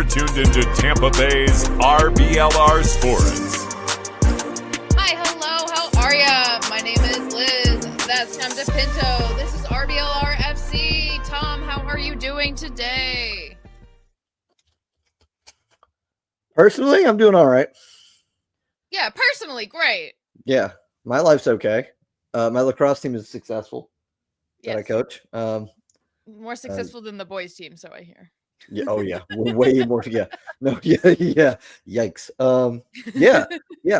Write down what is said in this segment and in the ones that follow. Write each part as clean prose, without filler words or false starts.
tuned into Tampa Bay's RBLR Sports. Hi, hello, how are ya? My name is Liz. That's Tom DePinto. This is RBLR FC. Tom, how are you doing today? Personally, I'm doing all right. Yeah, personally, great. Yeah, my life's okay. My lacrosse team is successful that I Yes. coach. More successful than the boys team, so I hear. Yeah, oh yeah, way more. Yeah, no, yeah. Yikes. Yeah.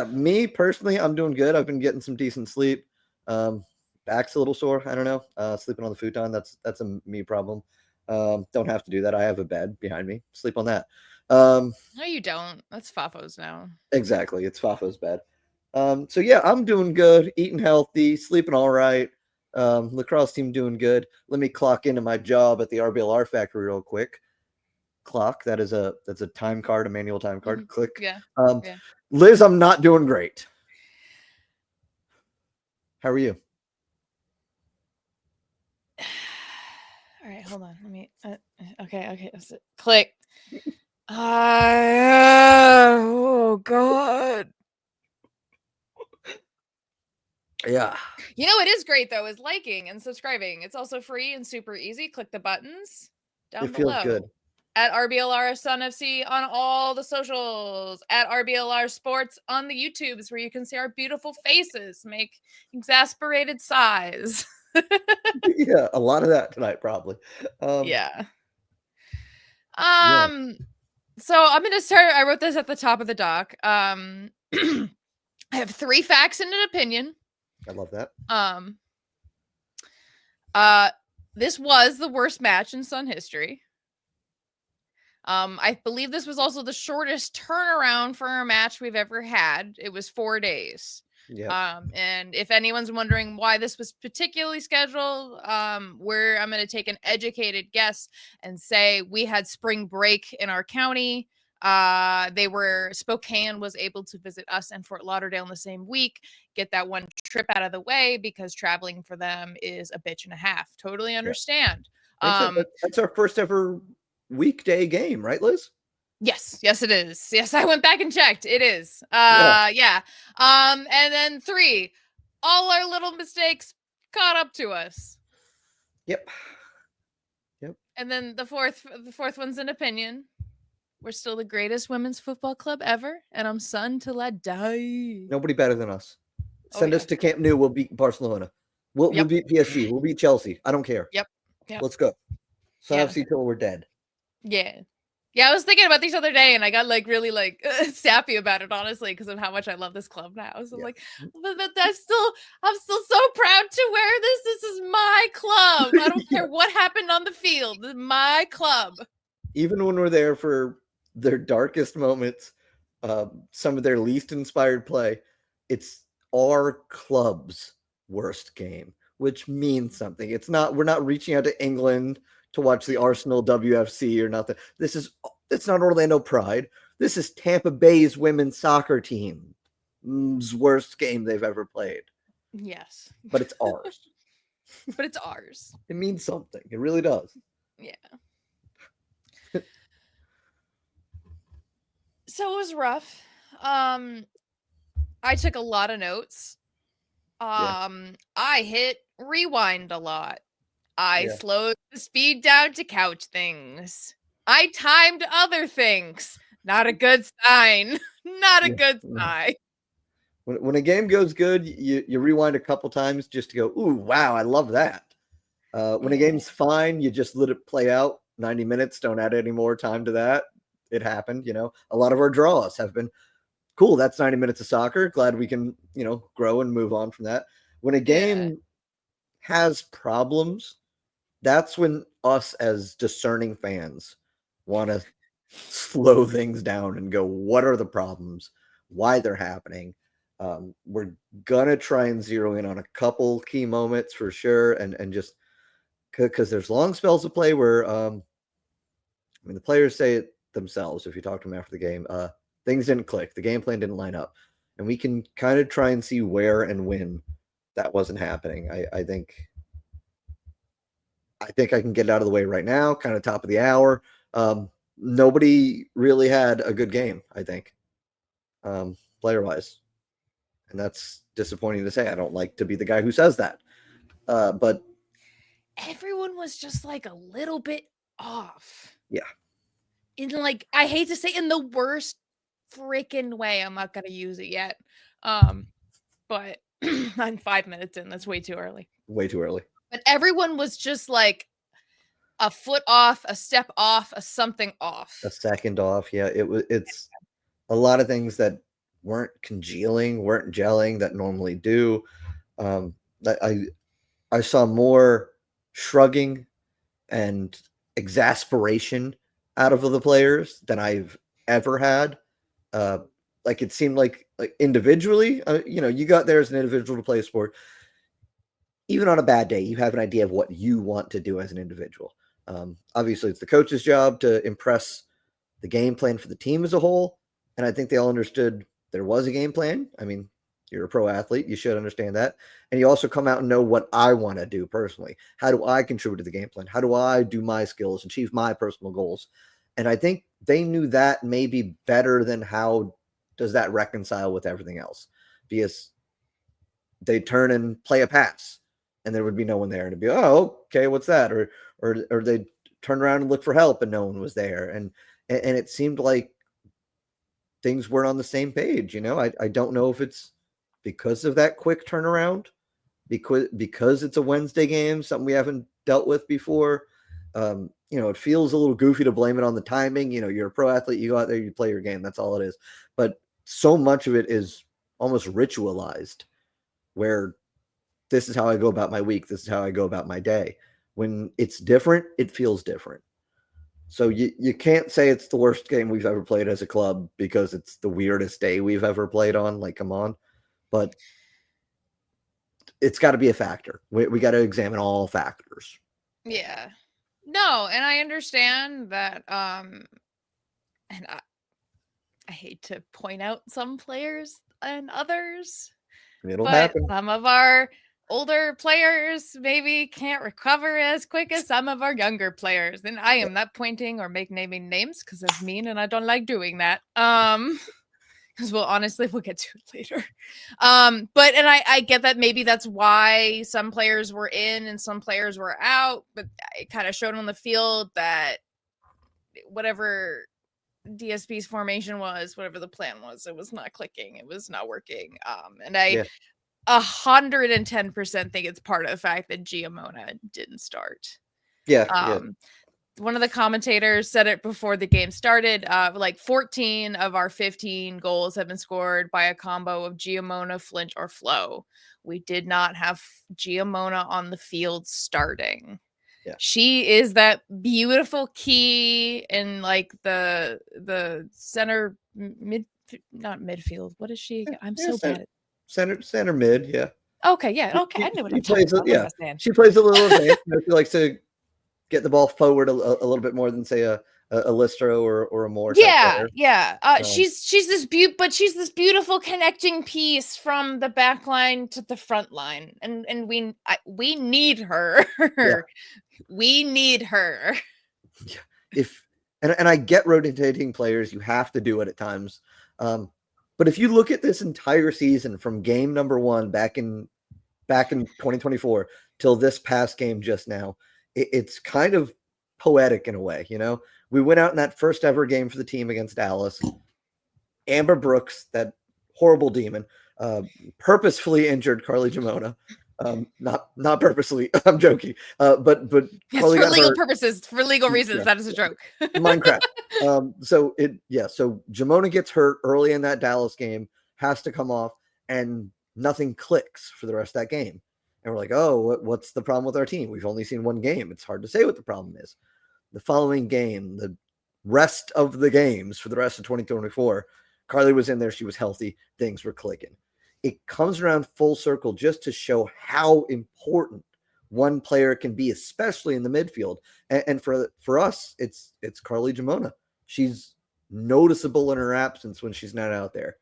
Me personally, I'm doing good. I've been getting some decent sleep. Back's a little sore. I don't know. Sleeping on the futon. That's a me problem. Don't have to do that. I have a bed behind me. Sleep on that. No, you don't. That's Fafo's now. Exactly. It's Fafo's bed. So yeah, I'm doing good, eating healthy, sleeping all right. Lacrosse team doing good. Let me clock into my job at the RBLR factory real quick. Clock. That's a time card, a manual time card. Click. Yeah. Liz, I'm not doing great. How are you? All right, hold on. Let me. Okay. That's it. Click. Oh God. Yeah. You know, it is great though, is liking and subscribing. It's also free and super easy. Click the buttons down It below. feels good. At RBLR Sun FC on all the socials. At RBLR Sports on the YouTubes, where you can see our beautiful faces make exasperated sighs. Yeah, a lot of that tonight, probably. Yeah. So I'm gonna start. I wrote this at the top of the doc. I have 3 facts and an opinion. I love that. This was the worst match in Sun history. I believe this was also the shortest turnaround for a match we've ever had. It was 4 days. Yeah. And if anyone's wondering why this was particularly scheduled, I'm going to take an educated guess and say we had spring break in our county. Spokane was able to visit us and Fort Lauderdale in the same week, get that one trip out of the way because traveling for them is a bitch and a half. Totally understand. That's our first ever weekday game, right, Liz? Yes, it is. Yes, I went back and checked. It is. Yeah. And then 3, all our little mistakes caught up to us. Yep. And then the fourth one's an opinion. We're still the greatest women's football club ever, and I'm Sun till I die. Nobody better than us. Send us yeah. to Camp Nou. We'll beat Barcelona. We'll beat PSG. We'll beat Chelsea. I don't care. Yep. Let's go. Sun FC till we're dead. Yeah. Yeah, I was thinking about this other day, and I got really sappy about it, honestly, because of how much I love this club now. So I'm like, but I'm still so proud to wear this. This is my club. I don't care what happened on the field. This is my club. Even when we're there for their darkest moments, some of their least inspired play, it's our club's worst game, which means something. We're not reaching out to England to watch the Arsenal WFC or nothing. It's not Orlando Pride. This is Tampa Bay's women's soccer team's worst game they've ever played. Yes. But it's ours. It means something. It really does. Yeah. So it was rough. I took a lot of notes. I hit rewind a lot. I slowed the speed down to couch things. I timed other things. Not a good sign. Not a good sign. When a game goes good, you rewind a couple times just to go, ooh, wow, I love that. When a game's fine, you just let it play out 90 minutes. Don't add any more time to that. It happened, a lot of our draws have been cool. That's 90 minutes of soccer. Glad we can, grow and move on from that. When a game has problems, that's when us as discerning fans want to slow things down and go, what are the problems? Why they're happening? We're going to try and zero in on a couple key moments for sure. And just because there's long spells of play where, the players say it themselves, if you talk to them after the game, things didn't click. The game plan didn't line up. And we can kind of try and see where and when that wasn't happening. I think I can get it out of the way right now, kind of top of the hour. nobody really had a good game, I think, player-wise. And that's disappointing to say. I don't like to be the guy who says that. But everyone was just like a little bit off. Yeah. In like, I hate to say in the worst freaking way. I'm not going to use it yet. But I'm 5 minutes in. That's way too early. Way too early. But everyone was just like a foot off, a step off, a something off. A second off. Yeah. It's a lot of things that weren't congealing, weren't gelling that normally do. I saw more shrugging and exasperation out of the players than I've ever had. Like it seemed like individually, you got there as an individual to play a sport. Even on a bad day, you have an idea of what you want to do as an individual. Obviously, it's the coach's job to impress the game plan for the team as a whole. And I think they all understood there was a game plan. I mean, you're a pro athlete. You should understand that. And you also come out and know what I want to do personally. How do I contribute to the game plan? How do I do my skills, achieve my personal goals? And I think they knew that maybe better than how does that reconcile with everything else. Because they turn and play a pass and there would be no one there. And it'd be, oh, okay, what's that? Or they turn around and look for help and no one was there. And it seemed like things weren't on the same page. I don't know if it's because of that quick turnaround, because it's a Wednesday game, something we haven't dealt with before. It feels a little goofy to blame it on the timing. You're a pro athlete, you go out there, you play your game. That's all it is. But so much of it is almost ritualized, where this is how I go about my week. This is how I go about my day. When it's different, it feels different. So you can't say it's the worst game we've ever played as a club because it's the weirdest day we've ever played on. Like, come on. But it's got to be a factor. We got to examine all factors. Yeah. No, and I understand that. And I hate to point out some players and others. It'll happen. Some of our older players maybe can't recover as quick as some of our younger players. And I am not pointing or naming names because that's mean and I don't like doing that. Because we'll get to it later. But I get that maybe that's why some players were in and some players were out, but it kind of showed on the field that whatever DSP's formation was, whatever the plan was, it was not clicking, it was not working. And I 110% think it's part of the fact that Giamona didn't start. One of the commentators said it before the game started. 14 of our 15 goals have been scored by a combo of Giamona, Flint, or Flo. We did not have Giamona on the field starting. Yeah. She is that beautiful key in like the center not midfield. What is she? I'm so bad at center mid. Yeah. Okay. Yeah. Okay. I know what I'm talking about. Yeah. She plays a little bit. She likes to get the ball forward a little bit more than say a Listro or a Moore. Yeah. She's this she's this beautiful connecting piece from the back line to the front line, and we need her. Yeah. We need her. Yeah. And I get rotating players, you have to do it at times. But if you look at this entire season from game number 1 back in 2024 till this past game just now, it's kind of poetic in a way. We went out in that first ever game for the team against Dallas. Amber Brooks, that horrible demon, purposefully injured Carly Giamona. Not purposely. I'm joking. But yes, for legal purposes, for legal reasons, yeah, that is a joke. Minecraft. So Giamona gets hurt early in that Dallas game, has to come off, and nothing clicks for the rest of that game. And we're like, oh, what's the problem with our team? We've only seen one game. It's hard to say what the problem is. The following game, the rest of the games for the rest of 2024, Carly was in there. She was healthy. Things were clicking. It comes around full circle just to show how important one player can be, especially in the midfield. And for us, it's Carly Giamona. She's noticeable in her absence when she's not out there.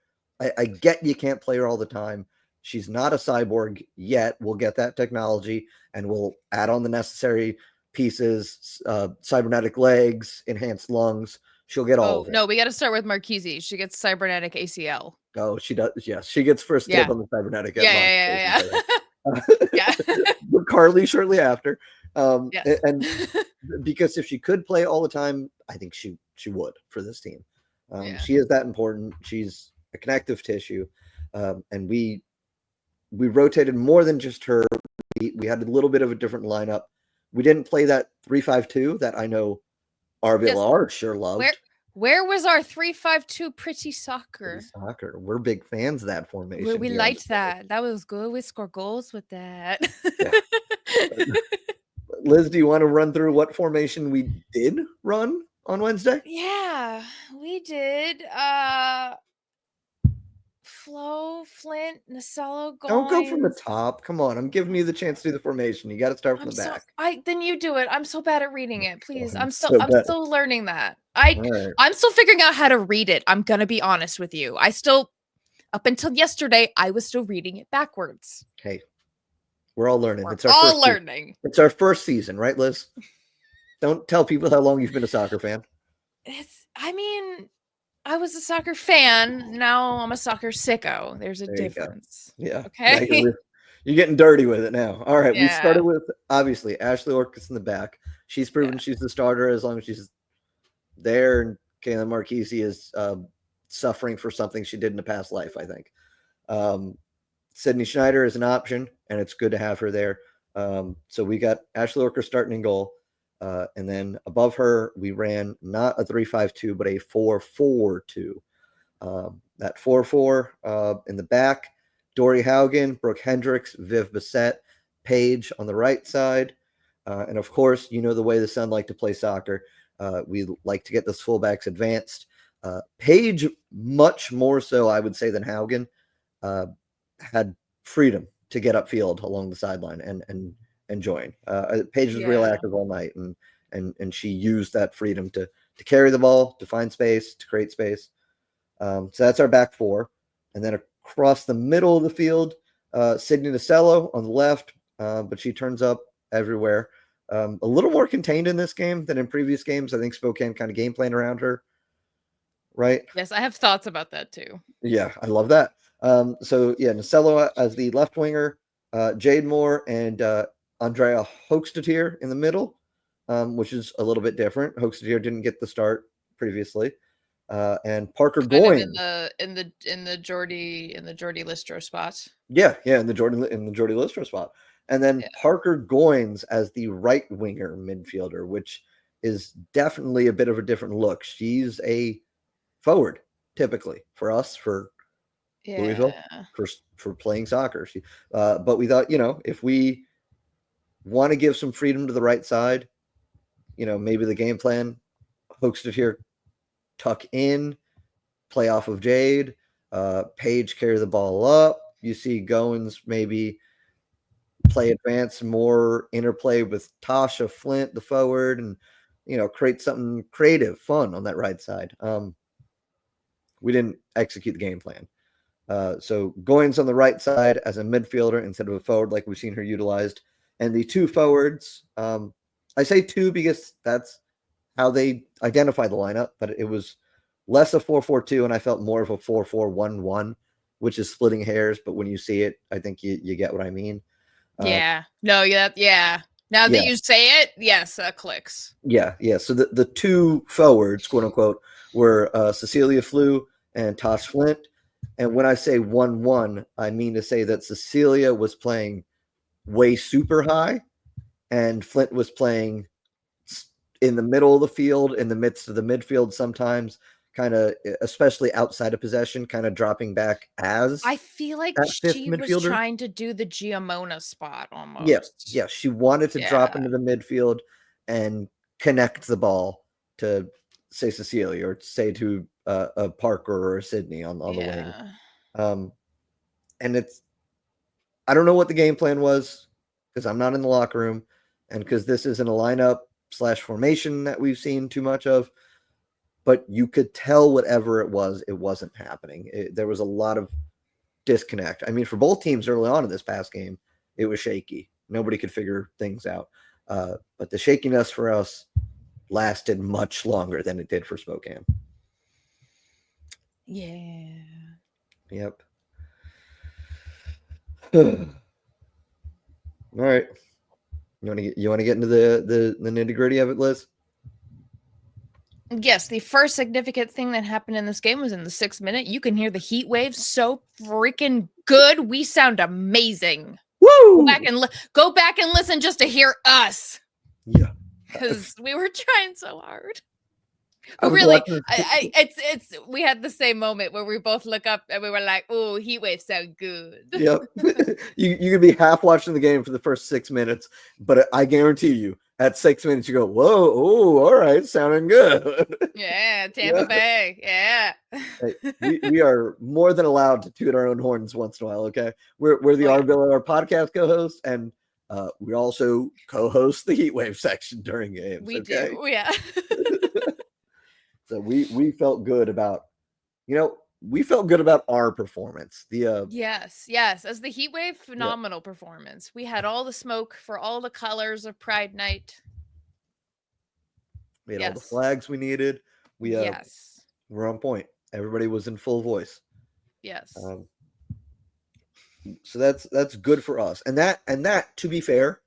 I get you can't play her all the time. She's not a cyborg yet. We'll get that technology and we'll add on the necessary pieces, cybernetic legs, enhanced lungs, She'll get all Oh, of it. no, we got to start with Marquise. She gets cybernetic ACL. Oh, she does. Yes, she gets first dib on the cybernetic. Yeah. Yeah. With Carly shortly after. Yes. And because if she could play all the time, I think she would for this team. She is that important. She's a connective tissue, and we rotated more than just her. We had a little bit of a different lineup. We didn't play that 3-5-2 that I know RBLR sure loved. Where was our 3-5-2 pretty soccer? We're big fans of that formation. We liked that. That was good. We score goals with that. Yeah. Liz, do you want to run through what formation we did run on Wednesday? Yeah, we did. Flo, Flint, Nasello, Goins. Don't go from the top. Come on, I'm giving you the chance to do the formation. You got to start from the back. Then you do it. I'm so bad at reading it. Please, I'm still learning that. I'm still figuring out how to read it. I'm gonna be honest with you. Up until yesterday, I was still reading it backwards. Hey, we're all learning. It's all learning. It's our first season, right, Liz? Don't tell people how long you've been a soccer fan. I was a soccer fan. Now I'm a soccer sicko. There's a difference. Yeah. Okay. You're getting dirty with it now. All right. Yeah. We started with, obviously, Ashley Orcus in the back. She's proven she's the starter as long as she's there. And Kaylin Marquise is suffering for something she did in a past life, I think. Sydney Schneider is an option, and it's good to have her there. So we got Ashley Orcus starting in goal. And then above her, we ran not a 3-5-2, but a 4-4-2. That 4-4 in the back, Dory Haugen, Brooke Hendricks, Viv Bissett, Paige on the right side. And of course, you know the way the Sun like to play soccer. We like to get those fullbacks advanced. Paige, much more so, I would say, than Haugen, had freedom to get upfield along the sideline and join. Paige was real active all night, and she used that freedom to carry the ball, to find space, to create space. So that's our back four. And then across the middle of the field, Sydney Nasello on the left, but she turns up everywhere. A little more contained in this game than in previous games. I think Spokane kind of game plan around her, right? Yes, I have thoughts about that too. Yeah, I love that. Nasello as the left winger, Jade Moore and Andrea Hochstadtier in the middle, which is a little bit different. Hochstadtier didn't get the start previously, and Parker Goins in the Jordy Listro spot. Yeah, in the Jordy Listro spot, and then Parker Goins as the right winger midfielder, which is definitely a bit of a different look. She's a forward typically for us for Louisville for playing soccer. But we thought, if we want to give some freedom to the right side, maybe the game plan, Hochstadtier tuck in, play off of Jade, Paige carry the ball up. You see Goins maybe play advance, more interplay with Tasha Flint, the forward, and create something creative, fun on that right side. We didn't execute the game plan. So Goins on the right side as a midfielder instead of a forward like we've seen her utilized. And the two forwards, I say two because that's how they identify the lineup, but it was less a 4-4-2, and I felt more of a 4-4-1-1, which is splitting hairs. But when you see it, I think you get what I mean. Now that you say it, yes, that clicks. Yeah. So the two forwards, quote unquote, were Cecilia Flew and Tosh Flint. And when I say 1-1, I mean to say that Cecilia was playing way super high, and Flint was playing in the middle of the field, in the midst of the midfield sometimes, kind of, especially outside of possession, kind of dropping back as I feel like she was trying to do the Giamona spot almost. Yeah. She wanted to drop into the midfield and connect the ball to, say, Cecilia, or say to a Parker or a Sydney on the wing. And I don't know what the game plan was, because I'm not in the locker room, and because this isn't a lineup / formation that we've seen too much of, but you could tell whatever it was, it wasn't happening. There was a lot of disconnect. I mean, for both teams early on in this past game, it was shaky. Nobody could figure things out. But the shakiness for us lasted much longer than it did for Spokane. Yeah. Yep. All right. You want to get into the nitty gritty of it, Liz? Yes, the first significant thing that happened in this game was in the 6th minute. You can hear the heat waves so freaking good. We sound amazing. Woo! Go back and listen just to hear us. Yeah. Because we were trying so hard. I was Really, watching- we had the same moment where we both look up and we were like, "Oh, heat waves sound good." Yep. you could be half watching the game for the first 6 minutes, but I guarantee you, at 6 minutes, you go, "Whoa, oh, all right, sounding good." Yeah, Tampa Bay. Yeah. Hey, we are more than allowed to toot our own horns once in a while. Okay, we're the RBLR podcast co-host, and we also co-host the heat wave section during games. We okay? do. Yeah. So we felt good about, we felt good about our performance. Yes, as the heat wave, phenomenal performance. We had all the smoke for all the colors of Pride Night. We had all the flags we needed. We we're on point. Everybody was in full voice. Yes. So that's good for us, and that to be fair,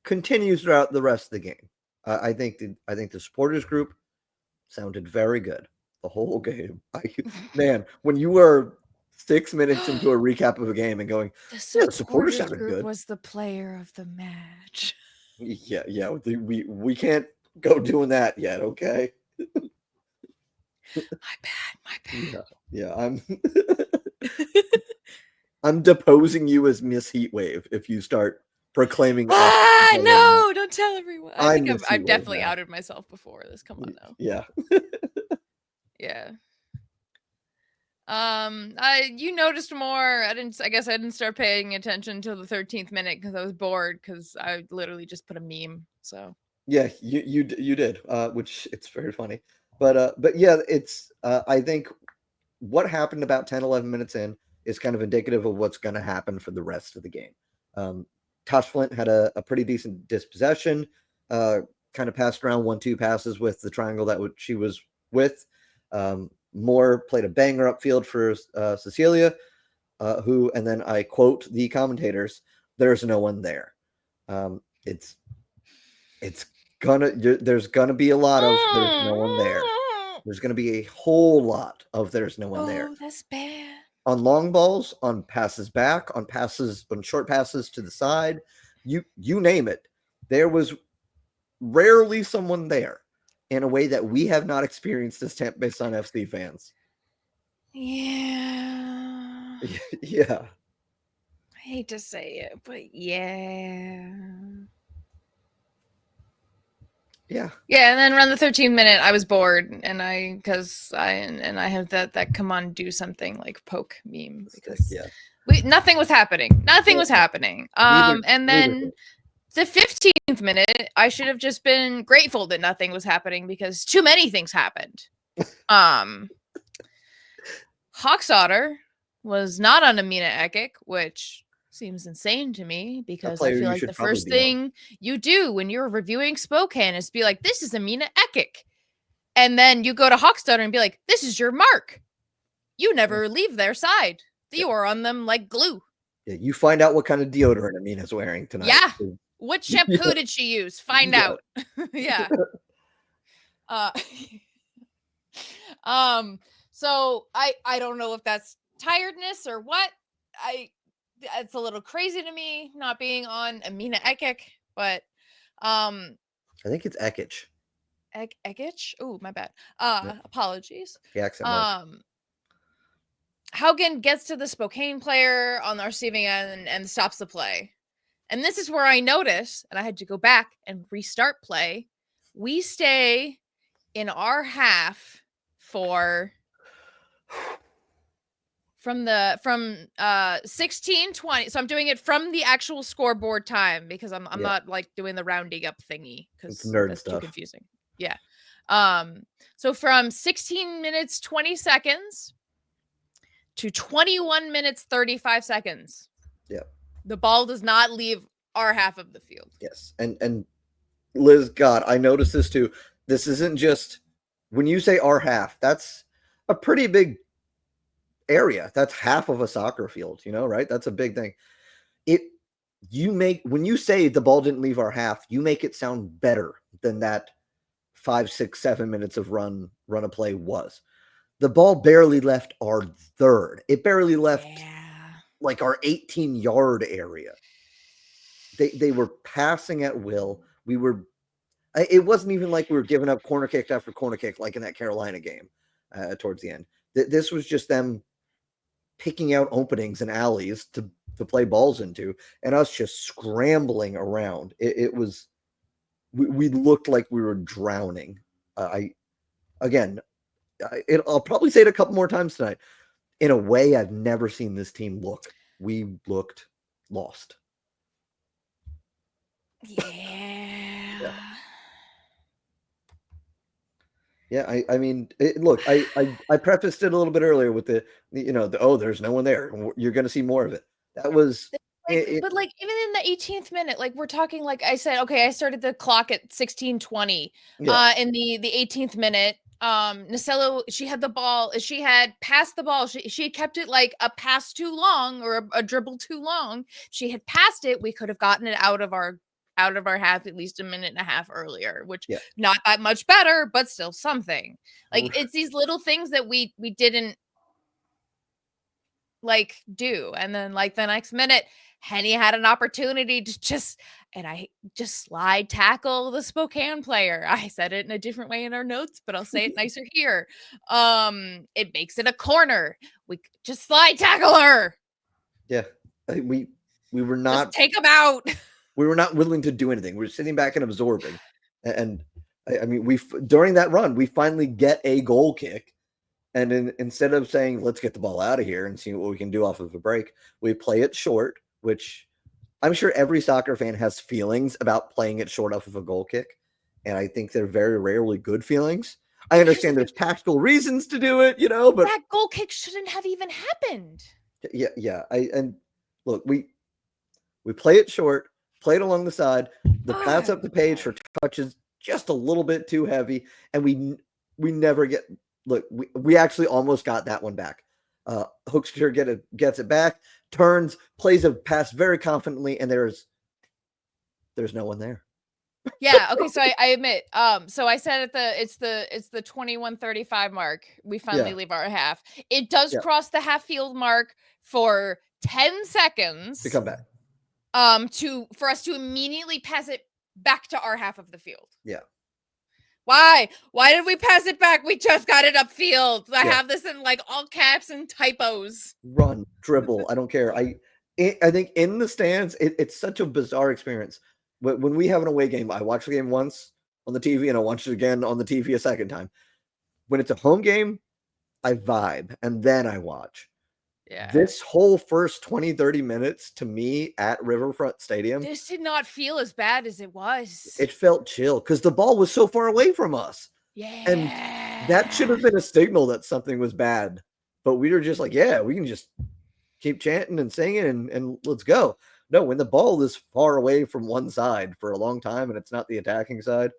continues throughout the rest of the game. I think the supporters group sounded very good the whole game. Man, when you were 6 minutes into a recap of a game and going, the supporters sounded good, was the player of the match. Yeah. We can't go doing that yet. Okay. My bad. Yeah. I'm deposing you as Miss Heatwave if you start proclaiming. No, don't tell everyone. I think I've definitely outed myself before this. Come on now. Yeah. Yeah. You noticed more. I guess I didn't start paying attention until the 13th minute because I was bored because I literally just put a meme. So yeah, you did, which it's very funny. But yeah, it's I think what happened about 10, 11 minutes in is kind of indicative of what's going to happen for the rest of the game. Tosh Flint had a pretty decent dispossession, kind of passed around 1-2 passes with the triangle that she was with. Moore played a banger upfield for Cecilia, who, and then I quote the commentators, "There's no one there." There's gonna be a lot of "there's no one there." There's gonna be a whole lot of "there's no one there." Oh, that's bad. On long balls, on passes back, on short passes to the side, you name it. There was rarely someone there in a way that we have not experienced as Tampa Bay Sun FC fans. Yeah. Yeah. I hate to say it, but yeah. Yeah. Yeah, and then around the 13th minute, I was bored, and I have that come on, do something like poke meme because nothing was happening. Nothing was happening. And then the 15th minute, I should have just been grateful that nothing was happening because too many things happened. Hawksotter was not on Amina Ekic, which seems insane to me because I feel like the first thing you do when you're reviewing Spokane is be like, this is Amina Ekic. And then you go to Hawksotter and be like, this is your mark. You never leave their side. You are on them like glue. Yeah, you find out what kind of deodorant Amina's wearing tonight. Yeah. What shampoo did she use? Find out. Yeah. So I don't know if that's tiredness or what. It's a little crazy to me not being on Amina Ekic, but I think it's Ekic. Ekic? Oh, my bad. Apologies. The accent mark. Haugen gets to the Spokane player on the receiving end and stops the play. And this is where I notice, and I had to go back and restart play. We stay in our half for from 16:20. So I'm doing it from the actual scoreboard time because I'm not like doing the rounding up thingy because that's too confusing. Yeah. So from 16 minutes 20 seconds to 21 minutes 35 seconds. Yeah. The ball does not leave our half of the field. Yes. And Liz, God, I noticed this too. This isn't just when you say our half, that's a pretty big area. That's half of a soccer field, right? That's a big thing. When you say the ball didn't leave our half, you make it sound better than that 5, 6, 7 minutes of run a play was. The ball barely left our third. It barely left like our 18-yard area. They were passing at will. It wasn't even like we were giving up corner kick after corner kick like in that Carolina game towards the end. This was just them picking out openings and alleys to play balls into, and us just scrambling around. We looked like we were drowning. I'll probably say it a couple more times tonight. In a way, I've never seen this team look. We looked lost. Yeah. Yeah, I mean, look, I prefaced it a little bit earlier with there's no one there. You're going to see more of it. That was, but even in the 18th minute, like we're talking, like I said, okay, I started the clock at 16:20. In the 18th minute, Nacello, she had the ball. She had passed the ball. She had kept it like a pass too long or a dribble too long. She had passed it. We could have gotten it out of our half at least a minute and a half earlier, which not that much better, but still something. Like it's these little things that we didn't like do. And then like the next minute, Henny had an opportunity to just slide tackle the Spokane player. I said it in a different way in our notes, but I'll say it nicer here. It makes it a corner. We just slide tackle her. Yeah. We were not just take them out. We were not willing to do anything. We were sitting back and absorbing. And I mean, during that run, we finally get a goal kick. And instead of saying, let's get the ball out of here and see what we can do off of a break, we play it short, which I'm sure every soccer fan has feelings about playing it short off of a goal kick. And I think they're very rarely good feelings. I understand there's tactical reasons to do it, but that goal kick shouldn't have even happened. Yeah. And look, we play it short. Played along the side. The pass up the page for touches just a little bit too heavy, and we never get. Look, we actually almost got that one back. Hookster gets it back, turns, plays a pass very confidently, and there's no one there. Yeah. Okay. So I admit. So I said it's the 21:35 mark. We finally leave our half. It does cross the half field mark for 10 seconds to come back. For us to immediately pass it back to our half of the field. Yeah. Why did we pass it back? We just got it upfield. I have this in like all caps and typos. Run, dribble. I don't care. I think in the stands, it's such a bizarre experience. But when we have an away game, I watch the game once on the TV and I watch it again on the TV a second time. When it's a home game, I vibe and then I watch. Yeah. This whole first 20, 30 minutes to me at Riverfront Stadium. This did not feel as bad as it was. It felt chill because the ball was so far away from us. Yeah. And that should have been a signal that something was bad. But we were just like, yeah, we can just keep chanting and singing and let's go. No, when the ball is far away from one side for a long time and it's not the attacking side,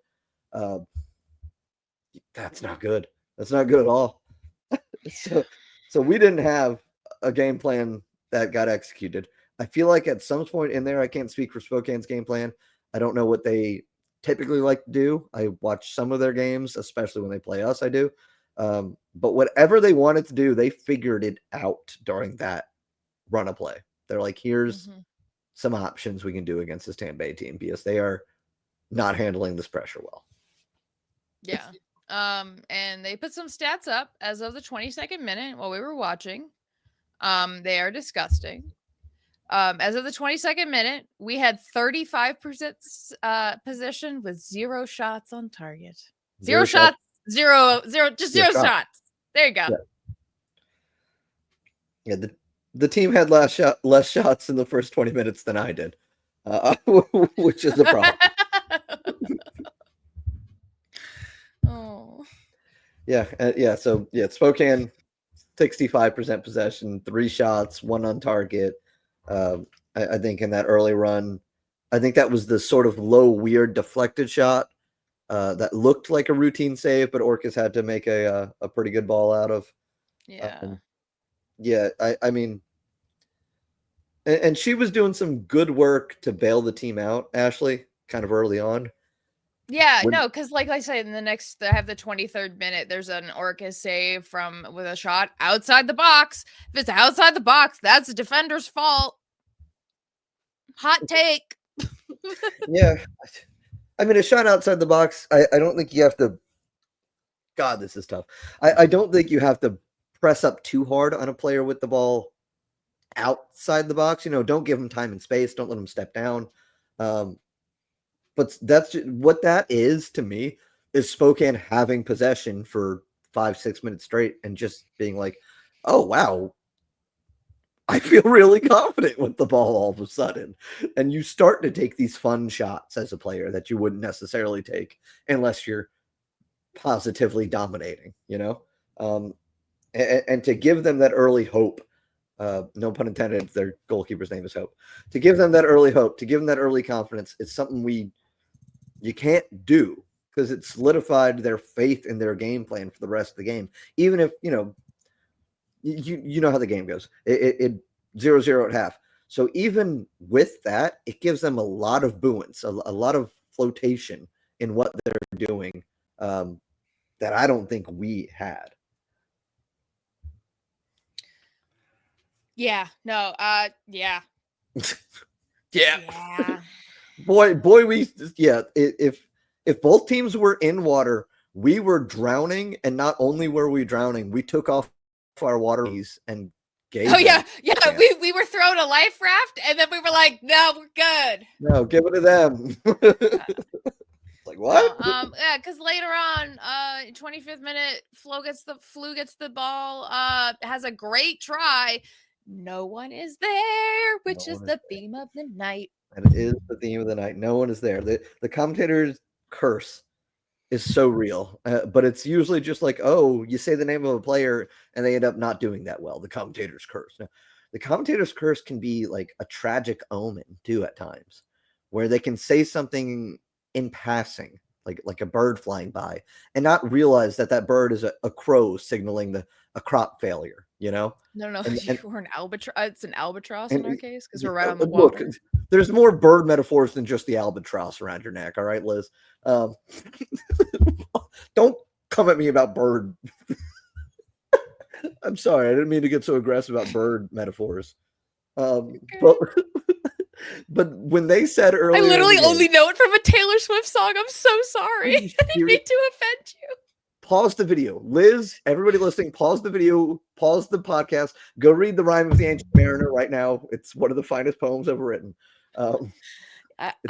that's not good. That's not good at all. So we didn't have a game plan that got executed. I feel like at some point in there, I can't speak for Spokane's game plan. I don't know what they typically like to do. I watch some of their games, especially when they play us. I do. But whatever they wanted to do, they figured it out during that run of play. They're like, here's some options we can do against this Tampa Bay team because they are not handling this pressure well. Yeah. And they put some stats up as of the 22nd minute while we were watching. They are disgusting. As of the 22nd minute, we had 35% possession with 0 shots on target. Zero shots. Zero shots. There you go. Yeah, the team had less shots in the first 20 minutes than I did, which is a problem. Oh. Yeah. So Spokane, 65% possession, 3 shots, 1 on target. I think in that early run, I think that was the sort of low, weird, deflected shot that looked like a routine save, but Orcas had to make a pretty good ball out of. Yeah. I mean, and she was doing some good work to bail the team out, Ashley, kind of early on. Yeah, no, because like I said, in the next, I have the 23rd minute, there's an Orcas save with a shot outside the box. If it's outside the box, that's the defender's fault. Hot take. Yeah. I mean, a shot outside the box, I don't think you have to. God, this is tough. I don't think you have to press up too hard on a player with the ball outside the box. Don't give them time and space. Don't let them step down. But that's what that is to me, is Spokane having possession for 5-6 minutes straight and just being like, oh, wow, I feel really confident with the ball all of a sudden. And you start to take these fun shots as a player that you wouldn't necessarily take unless you're positively dominating, and to give them that early hope, no pun intended, their goalkeeper's name is Hope, to give them that early hope, to give them that early confidence, it's something you can't do, because it solidified their faith in their game plan for the rest of the game. Even if, you know how the game goes. It 0-0 at half. So even with that, it gives them a lot of buoyance, a lot of flotation in what they're doing, that I don't think we had. Yeah. No. Yeah. Yeah. Yeah. Boy, if both teams were in water, we were drowning, and not only were we drowning, we took off our water and gave. Oh yeah. We were throwing a life raft, and then we were like, no, we're good. No, give it to them. Like what? Yeah, because later on, 25th minute, Flu gets the ball, has a great try. No one is there, which is the theme of the night. And it is the theme of the night. No one is there. The commentator's curse is so real, but it's usually just like, oh, you say the name of a player and they end up not doing that well. The commentator's curse. Now, the commentator's curse can be like a tragic omen too at times, where they can say something in passing, like a bird flying by, and not realize that bird is a crow signaling a crop failure. No, and we're an albatross. It's an albatross in our case, because we're right on the look, water. There's more bird metaphors than just the albatross around your neck. All right, Liz. Don't come at me about bird. I'm sorry. I didn't mean to get so aggressive about bird metaphors. Okay. But when they said earlier, I literally only know it from a Taylor Swift song. I'm so sorry. I didn't mean to offend you. Pause the video. Liz, everybody listening, pause the video, pause the podcast, go read The Rime of the Ancient Mariner right now. It's one of the finest poems ever written. I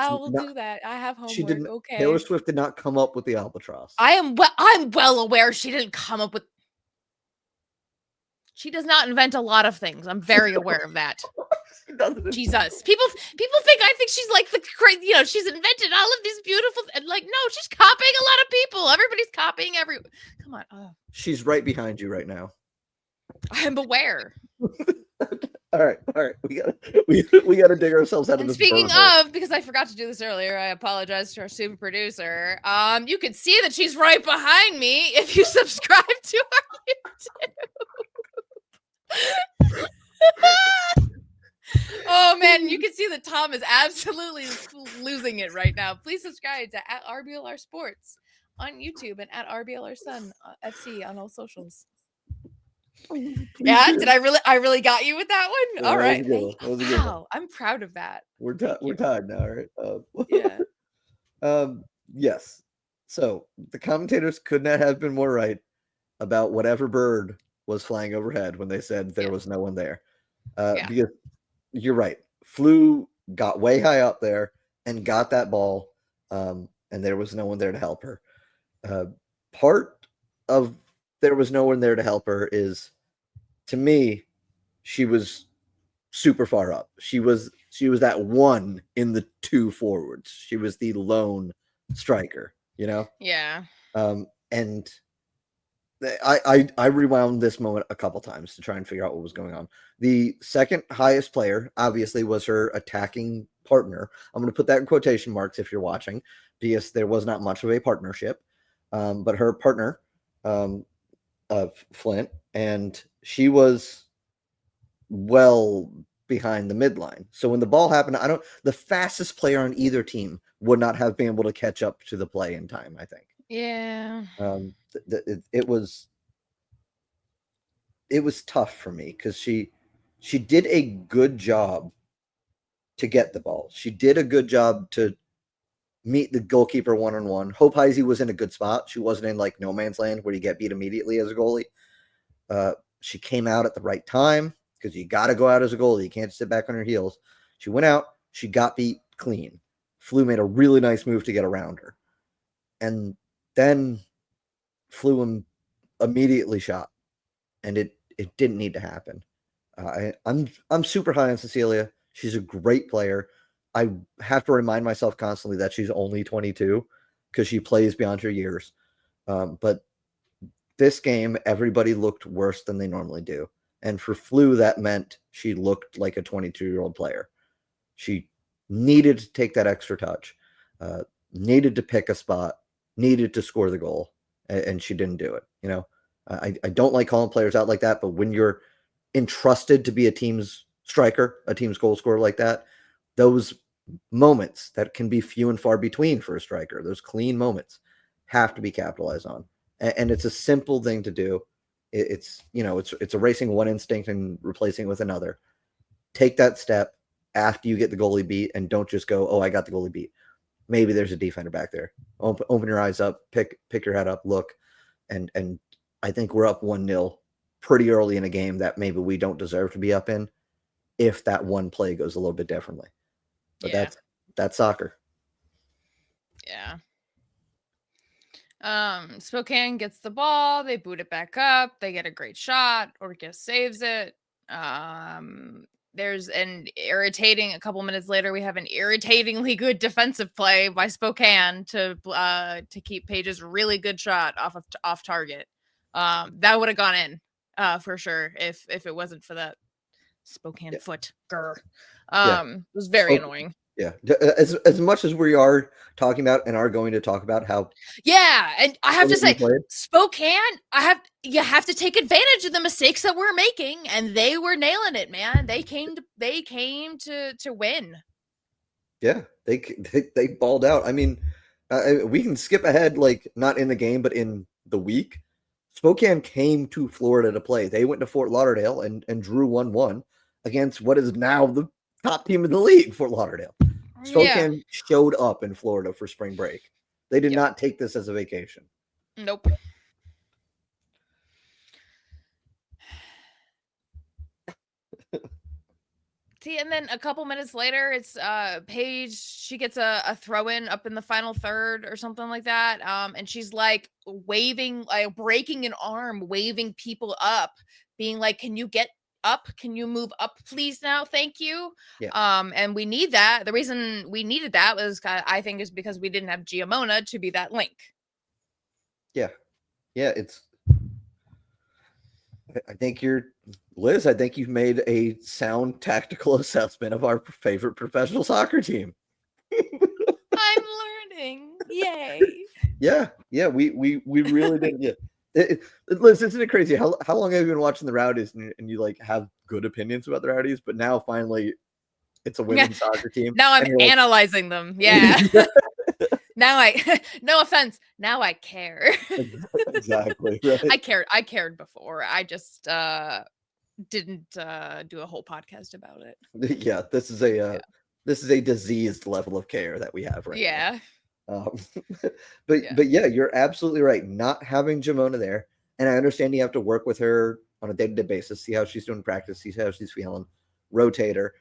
will do that. I have homework. She didn't. Okay. Taylor Swift did not come up with the albatross. I'm well aware she didn't come up with. She does not invent a lot of things. I'm very aware of that. Jesus, people think I think she's like the crazy. She's invented all of these beautiful. And like, no, she's copying a lot of people. Everybody's copying everyone. Come on. Oh. She's right behind you right now. I'm aware. All right. We gotta dig ourselves out of and this. Speaking of, because I forgot to do this earlier, I apologize to our super producer. You can see that she's right behind me if you subscribe to our YouTube. Oh man, you can see that Tom is absolutely losing it right now. Please subscribe to @RBLR Sports on YouTube and @RBLR Sun FC on all socials. Yeah, did I really got you with that one? Yeah, all right. Wow, I'm proud of that. We're tied now, right? Yeah. Yes. So the commentators could not have been more right about whatever bird was flying overhead when they said there was no one there. Because you're right. Flu got way high up there and got that ball, and there was no one there to help her. Part of there was no one there to help her is, to me, she was super far up. She was that one in the two forwards. She was the lone striker, Yeah. And I rewound this moment a couple times to try and figure out what was going on. The second highest player, obviously, was her attacking partner. I'm going to put that in quotation marks if you're watching, because there was not much of a partnership. But her partner, Flint, and she was well behind the midline. So when the ball happened, the fastest player on either team would not have been able to catch up to the play in time, I think. Yeah. It was tough for me because she did a good job to get the ball. She did a good job to meet the goalkeeper one-on-one. Hope Heisey was in a good spot. She wasn't in like no man's land where you get beat immediately as a goalie. She came out at the right time because you got to go out as a goalie. You can't sit back on your heels. She went out. She got beat clean. Flu made a really nice move to get around her. And then Flu immediately shot. And it didn't need to happen. I'm super high on Cecilia. She's a great player. I have to remind myself constantly that she's only 22 because she plays beyond her years. But this game, everybody looked worse than they normally do. And for Flu, that meant she looked like a 22-year-old player. She needed to take that extra touch, needed to pick a spot, needed to score the goal, and she didn't do it. You know, I don't like calling players out like that, but when you're entrusted to be a team's striker, a team's goal scorer like that, those moments that can be few and far between for a striker, those clean moments, have to be capitalized on. And it's a simple thing to do. It's erasing one instinct and replacing it with another. Take that step after you get the goalie beat, and don't just go, oh, I got the goalie beat. Maybe there's a defender back there. Open your eyes up, pick your head up, look, and I think we're up 1-0 pretty early in a game that maybe we don't deserve to be up in if that one play goes a little bit differently. But that's soccer. Yeah. Spokane gets the ball, they boot it back up, they get a great shot, Orcus saves it. There's a couple minutes later, we have an irritatingly good defensive play by Spokane to keep Paige's really good shot off target. That would have gone in for sure if it wasn't for that Spokane foot. It was very annoying. Yeah, as much as we are talking about and are going to talk about how. Yeah, and I have to say, Spokane, you have to take advantage of the mistakes that we're making, and they were nailing it, man. They came to win. Yeah, they balled out. I mean, we can skip ahead, like not in the game, but in the week. Spokane came to Florida to play. They went to Fort Lauderdale and drew 1-1 against what is now the top team in the league, Fort Lauderdale. Spokane showed up in Florida for spring break. They did not take this as a vacation. Nope. See, and then a couple minutes later, it's Paige. She gets a throw in up in the final third or something like that. And she's like waving, like breaking an arm, waving people up, being like, "Can you get up? Can you move up, please now? Thank you." Yeah. And we need that. The reason we needed that was, I think, is because we didn't have Giamona to be that link. Yeah. I think Liz, I think you've made a sound tactical assessment of our favorite professional soccer team. I'm learning. Yay. Yeah. We really did. Yeah. Liz, isn't it crazy? How long have you been watching the Rowdies and you like have good opinions about the Rowdies, but now finally it's a women's soccer team. Now I'm analyzing them. Yeah. Now no offense. Now I care. Exactly. Right? I cared before. I just didn't do a whole podcast about it. Yeah. This is a diseased level of care that we have right now. But yeah, you're absolutely right. Not having Giamona there, and I understand you have to work with her on a day-to-day basis, see how she's doing in practice, see how she's feeling, rotate her,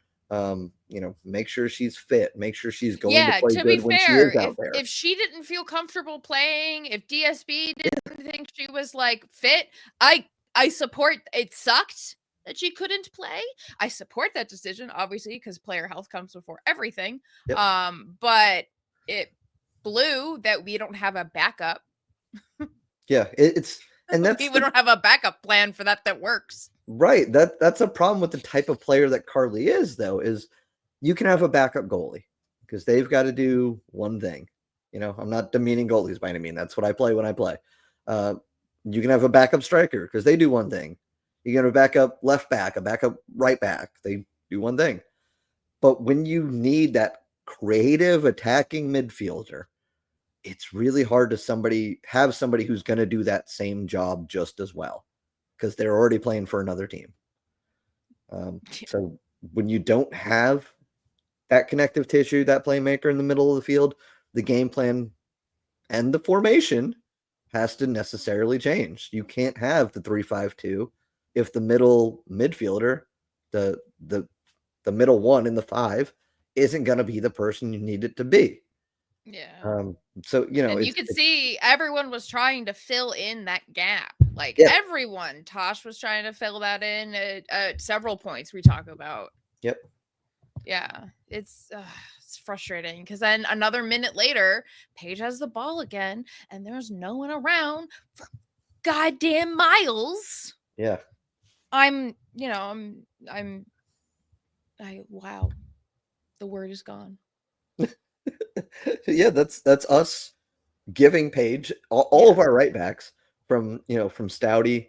make sure she's fit, make sure she's going to play good when she is out there. If she didn't feel comfortable playing, if DSB didn't think she was like fit, I support. It sucked that she couldn't play. I support that decision, obviously, because player health comes before everything. Yep. But it blew that we don't have a backup. Yeah, we don't have a backup plan for that works. Right. That's a problem with the type of player that Carly is, though, is you can have a backup goalie because they've got to do one thing. You know, I'm not demeaning goalies by any means. That's what I play when I play. You can have a backup striker because they do one thing. You can have a backup left back, a backup right back. They do one thing. But when you need that creative attacking midfielder, it's really hard to have somebody who's going to do that same job just as well because they're already playing for another team. So when you don't have that connective tissue, that playmaker in the middle of the field, the game plan and the formation has to necessarily change. You can't have the 3-5-2 if the middle midfielder, the middle one in the 5, isn't going to be the person you need it to be. Yeah. So, you know, and you could see everyone was trying to fill in that gap. Like everyone, Tosh was trying to fill that in at several points we talk about. Yep. Yeah, it's frustrating because then another minute later, Paige has the ball again, and there's no one around for goddamn miles. Yeah. Wow, the word is gone. Yeah, that's us giving Paige all of our right backs from Stouty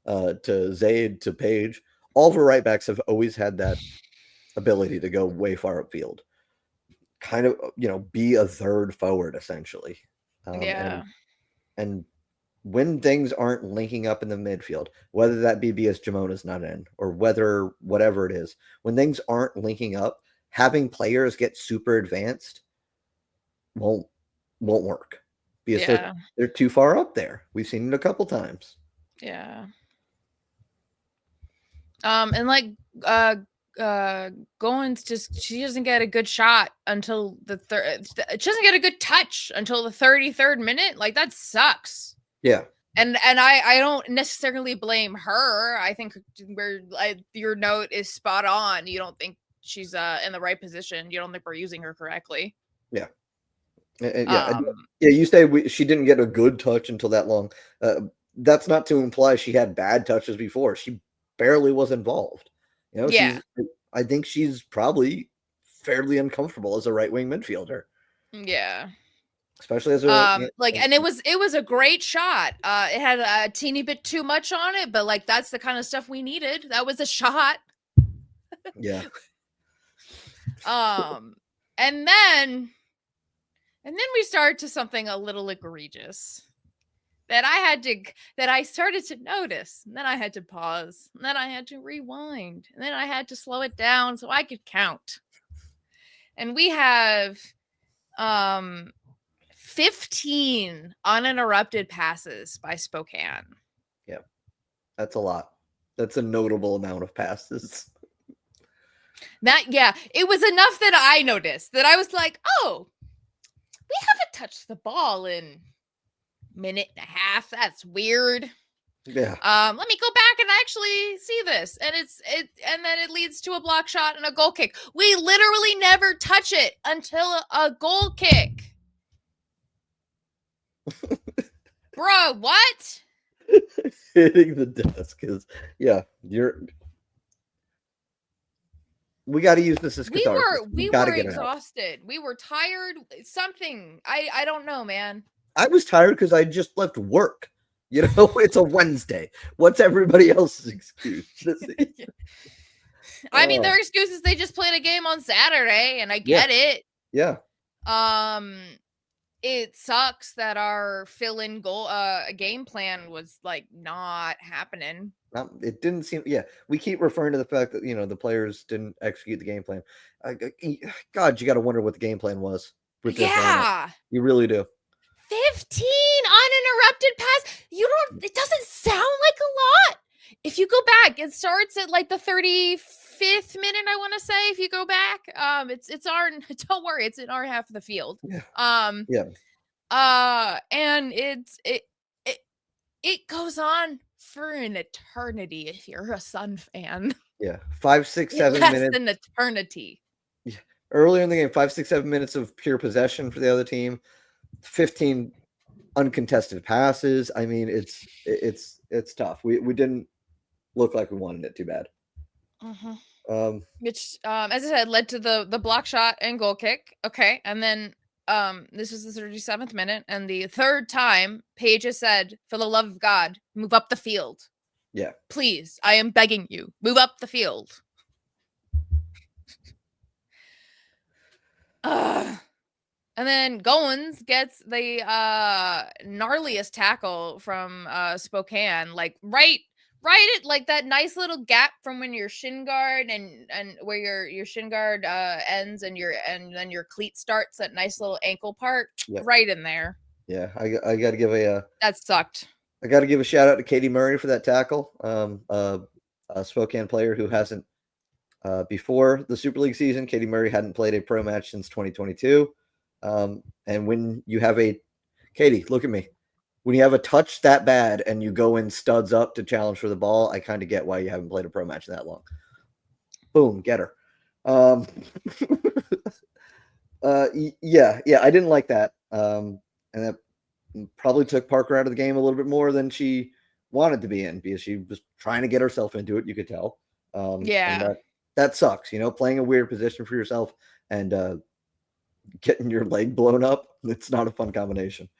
to Zaid to Paige. All of our right backs have always had that ability to go way far upfield, kind of, be a third forward essentially. And when things aren't linking up in the midfield, whether that be because Jamona's not in or whatever it is, when things aren't linking up, having players get super advanced won't work because they're too far up there. We've seen it a couple times. Yeah. And like Goins she doesn't get a good shot until the third. She doesn't get a good touch until the 33rd minute. Like that sucks. Yeah. And I don't necessarily blame her. I think your note is spot on. You don't think she's in the right position. You don't think we're using her correctly. Yeah. You say she didn't get a good touch until that long. That's not to imply she had bad touches before. She barely was involved. I think she's probably fairly uncomfortable as a right wing midfielder. Yeah. Especially as and it was a great shot. It had a teeny bit too much on it, but like that's the kind of stuff we needed. That was a shot. Yeah. And then we start to something a little egregious that I started to notice. And then I had to pause. And then I had to rewind. And then I had to slow it down so I could count. And we have 15 uninterrupted passes by Spokane. Yeah. That's a lot. That's a notable amount of passes. It was enough that I noticed that I was like, oh, we haven't touched the ball in a minute and a half. That's weird. Yeah. Let me go back and actually see this. And and then it leads to a block shot and a goal kick. We literally never touch it until a goal kick. Bro, what? Hitting the desk is we got to use this as catharsis. We were exhausted. We were tired. Something. I don't know, man. I was tired because I just left work. It's a Wednesday. What's everybody else's excuse? I mean, their excuse is they just played a game on Saturday, and I get it. Yeah. It sucks that our fill-in goal game plan was like not happening. It didn't seem. Yeah, we keep referring to the fact that the players didn't execute the game plan. God, you got to wonder what the game plan was. With this lineup. You really do. 15 uninterrupted pass. It doesn't sound like a lot. If you go back, it starts at like the 35th minute, I want to say. If you go back, it's our, don't worry, it's in our half of the field. Yeah. And it goes on for an eternity if you're a Sun fan. Yeah. 5, 6, 7 minutes. An eternity. Yeah. Earlier in the game, 5, 6, 7 minutes of pure possession for the other team. 15 uncontested passes. I mean, it's tough. We didn't look like we wanted it too bad. Which, as I said, led to the block shot and goal kick. Okay, and then this was the 37th minute, and the third time, Paige has said, "For the love of God, move up the field. Yeah. Please, I am begging you, move up the field." And then Goins gets the gnarliest tackle from Spokane, like right at like that nice little gap from when your shin guard and where your shin guard ends and then your cleat starts, that nice little ankle part. Yep. Right in there. Yeah, I got to give that sucked. I got to give a shout out to Katie Murray for that tackle. A Spokane player who hasn't before the Super League season. Katie Murray hadn't played a pro match since 2022. And when you have Katie, look at me. When you have a touch that bad and you go in studs up to challenge for the ball, I kind of get why you haven't played a pro match that long. Boom, get her. Yeah, I didn't like that. And that probably took Parker out of the game a little bit more than she wanted to be in, because she was trying to get herself into it. You could tell. Yeah. And that sucks, playing a weird position for yourself and getting your leg blown up. It's not a fun combination.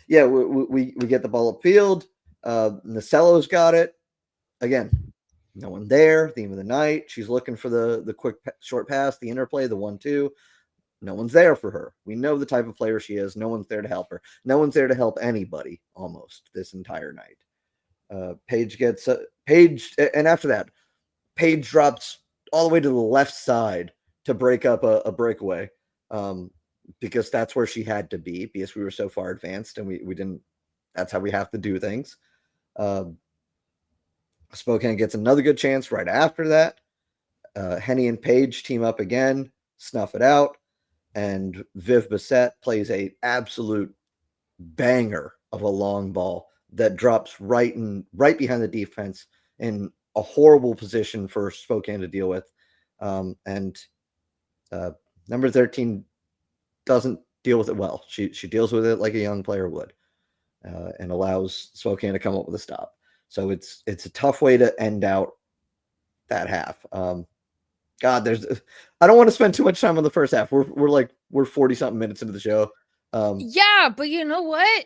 Yeah, we get the ball upfield. Nacello's got it. Again, no one there. Theme of the night. She's looking for the quick short pass, the interplay, the 1-2. No one's there for her. We know the type of player she is. No one's there to help her. No one's there to help anybody almost this entire night. Paige gets Paige, and after that, Paige drops all the way to the left side to break up a breakaway, because that's where she had to be, because we were so far advanced and we didn't. That's how we have to do things. Spokane gets another good chance right after that. Henny and Paige team up again, snuff it out, and Viv Bissett plays a absolute banger of a long ball that drops right behind the defense in a horrible position for Spokane to deal with. And number 13 doesn't deal with it well. She deals with it like a young player would, and allows Spokane to come up with a stop. So it's a tough way to end out that half. God, I don't want to spend too much time on the first half. We're 40 something minutes into the show. Yeah, but you know what?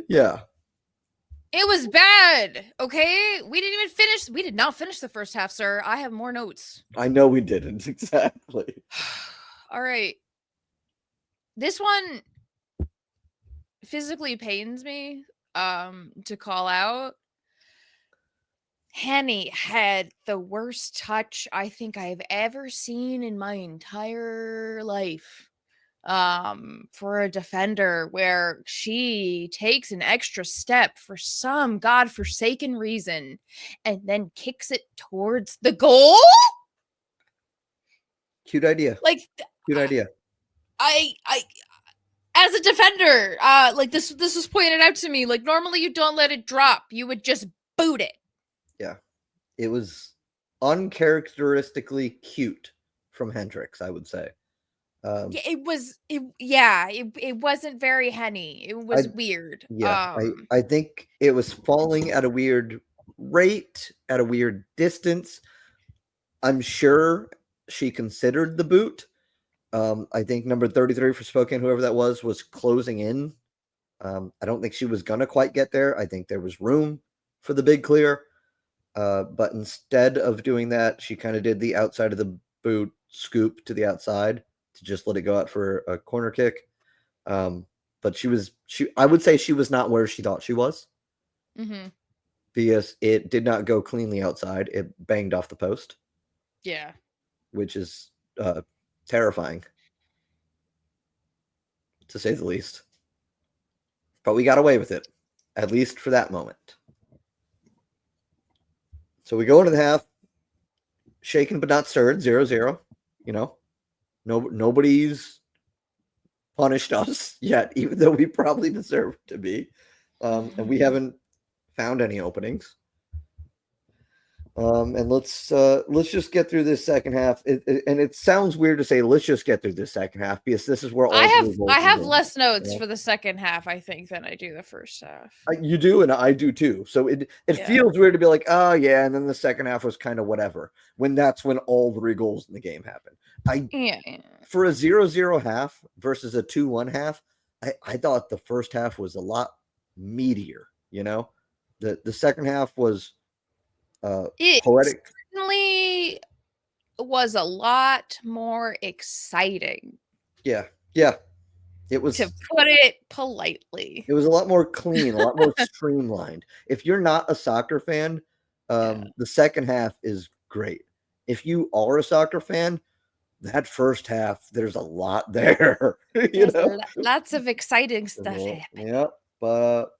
Yeah. It was bad. Okay. We did not finish the first half, sir. I have more notes. I know we didn't. Exactly. All right. This one physically pains me to call out. Henny had the worst touch I think I've ever seen in my entire life. For a defender, where she takes an extra step for some godforsaken reason and then kicks it towards the goal. Cute idea. Cute idea. I as a defender, this was pointed out to me. Like, normally you don't let it drop. You would just boot it. Yeah. It was uncharacteristically cute from Hendricks, I would say. It wasn't very Henny. It was weird. Yeah, I think it was falling at a weird rate, at a weird distance. I'm sure she considered the boot. I think number 33 for Spokane, whoever that was closing in. I don't think she was going to quite get there. I think there was room for the big clear. But instead of doing that, she kind of did the outside of the boot scoop to the outside to just let it go out for a corner kick. But I would say she was not where she thought she was. Mm-hmm. Because it did not go cleanly outside. It banged off the post. Yeah. Which is terrifying, to say the least. But we got away with it, at least for that moment. So we go into the half, shaken but not stirred, 0-0. Nobody's punished us yet, even though we probably deserve to be. And we haven't found any openings. And let's just get through this second half. And it sounds weird to say let's just get through this second half because this is where all I three goals I are have going, less notes you know? for the second half, I think, than I do the first half. You do, and I do too. So it Yeah. feels weird to be like, oh yeah, and then the second half was kind of whatever. When that's when all three goals in the game happen. Yeah. For a 0-0 half versus a 2-1 half, I thought the first half was a lot meatier. You know, the second half was It poetic. certainly was a lot more exciting, Yeah, it was. to put it politely. It was a lot more clean, a lot more streamlined. If you're not a soccer fan, the second half is great. If you are a soccer fan, that first half, there's a lot there. There's lots of exciting stuff happening. Yeah, but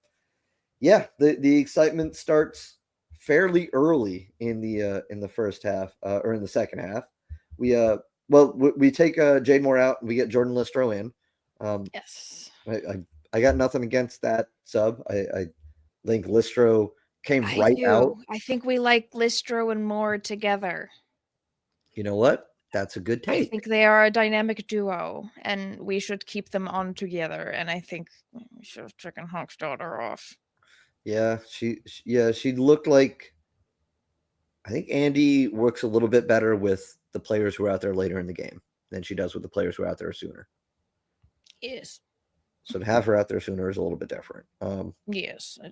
yeah, the excitement starts fairly early in the first half or in the second half. We take Jade Moore out and we get Jordan Listro in. Yes. I got nothing against that sub. I think Listro came right out. I think we like Listro and Moore together. You know what? That's a good take. I think they are a dynamic duo, and we should keep them on together. And I think we should have taken Hawk's daughter off. Yeah, she looked like. I think Andy works a little bit better with the players who are out there later in the game than she does with the players who are out there sooner. Yes. So to have her out there sooner is a little bit different. Yes, I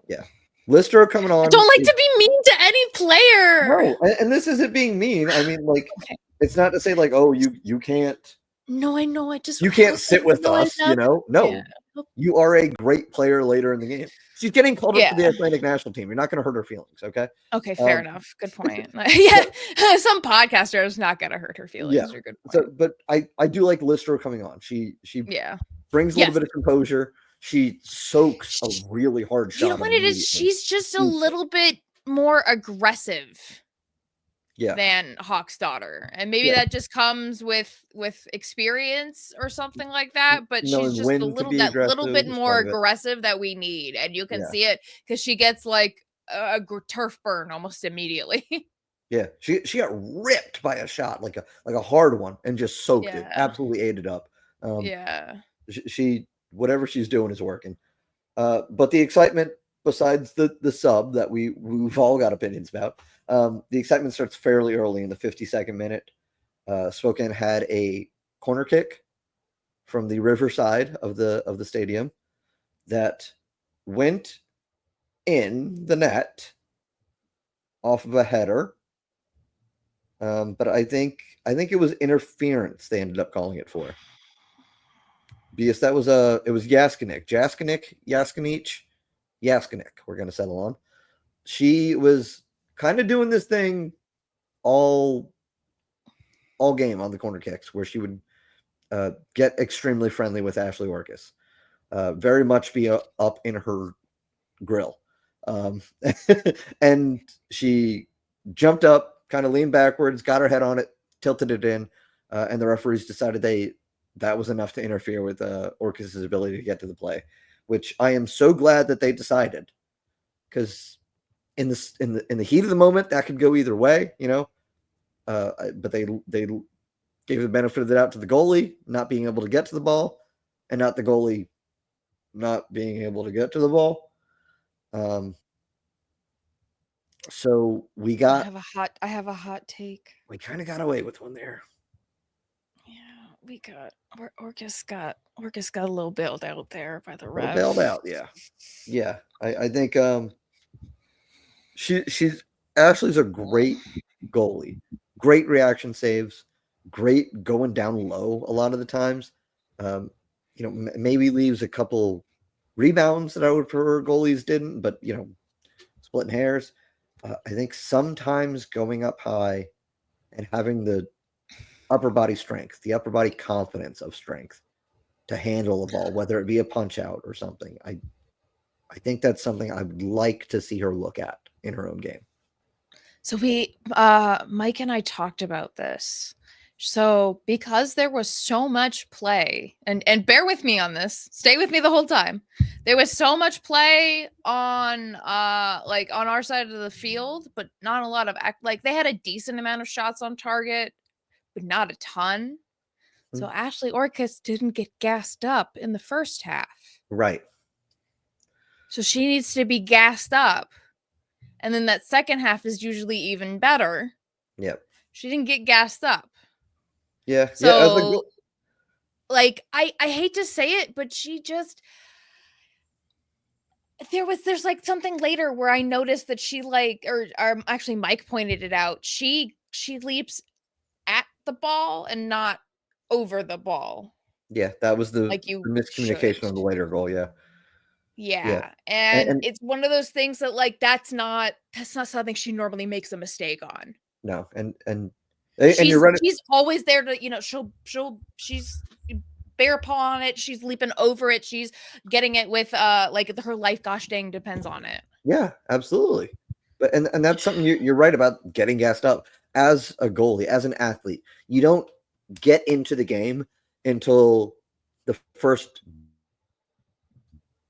Yeah. Listro coming on. I don't like to be mean to any player. No, and this isn't being mean. I mean, like, it's not to say like, oh, you can't. No, I know. I just you can't sit with us. You know, no. Yeah. You are a great player later in the game. She's getting called up to the Atlantic national team. You're not going to hurt her feelings, okay? Okay, fair enough. Good point. Yeah, some podcaster is not going to hurt her feelings. Yeah, Good point. So, but I do like Listro coming on. She brings a little bit of composure. She soaks a really hard shot. You know what it is? She's just a little bit more aggressive. Than Hawk's daughter, and maybe that just comes with experience or something like that. But she's just a little bit more aggressive that we need, and you can see it because she gets like a turf burn almost immediately. Yeah, she got ripped by a shot, like a hard one, and just soaked it, absolutely ate it up. She whatever she's doing is working. But the excitement, besides the sub that we've all got opinions about. The excitement starts fairly early in the 52nd minute. Spokane had a corner kick from the riverside of the stadium that went in the net off of a header. But I think it was interference they ended up calling it for. Because that was it was Yaskinik. We're gonna settle on. She was kind of doing this thing all game on the corner kicks where she would get extremely friendly with Ashley Orcus. Very much be up in her grill. And she jumped up, kind of leaned backwards, got her head on it, tilted it in, and the referees decided that was enough to interfere with Orcus's ability to get to the play, which I am so glad that they decided, because in the heat of the moment, that could go either way, you know. But they gave the benefit of the doubt to the goalie not being able to get to the ball, and not the goalie not being able to get to the ball. So we got. I have a hot take. We kind of got away with one there. Yeah, we got Orcus got a little bailed out there by the ref. Bailed out, yeah. I think she's Ashley's a great goalie, great reaction saves, great going down low a lot of the times. You know, maybe leaves a couple rebounds that I would prefer goalies didn't, but you know, splitting hairs. I think sometimes going up high and having the upper body strength, the upper body confidence of strength to handle the ball, whether it be a punch out or something. I think that's something I would like to see her look at in her own game. So Mike and I talked about this. So because there was so much play, and bear with me on this, stay with me the whole time. There was so much play on like on our side of the field, but not a lot of like they had a decent amount of shots on target, but not a ton. So Ashley Orcus didn't get gassed up in the first half. Right. So she needs to be gassed up. And then that second half is usually even better. Yep. She didn't get gassed up. Yeah. So like I hate to say it, but she just there's like something later where I noticed that she like or actually Mike pointed it out. She leaps at the ball and not over the ball. Yeah, that was the Like you miscommunication should. on the later goal. Yeah. Yeah. And it's one of those things that like that's not something she normally makes a mistake on. No, and you're right. She's always there to, you know, she's bare paw on it, she's leaping over it, she's getting it with like her life gosh dang depends on it. Yeah, absolutely. But and that's something you're right about, getting gassed up as a goalie, as an athlete. You don't get into the game until the first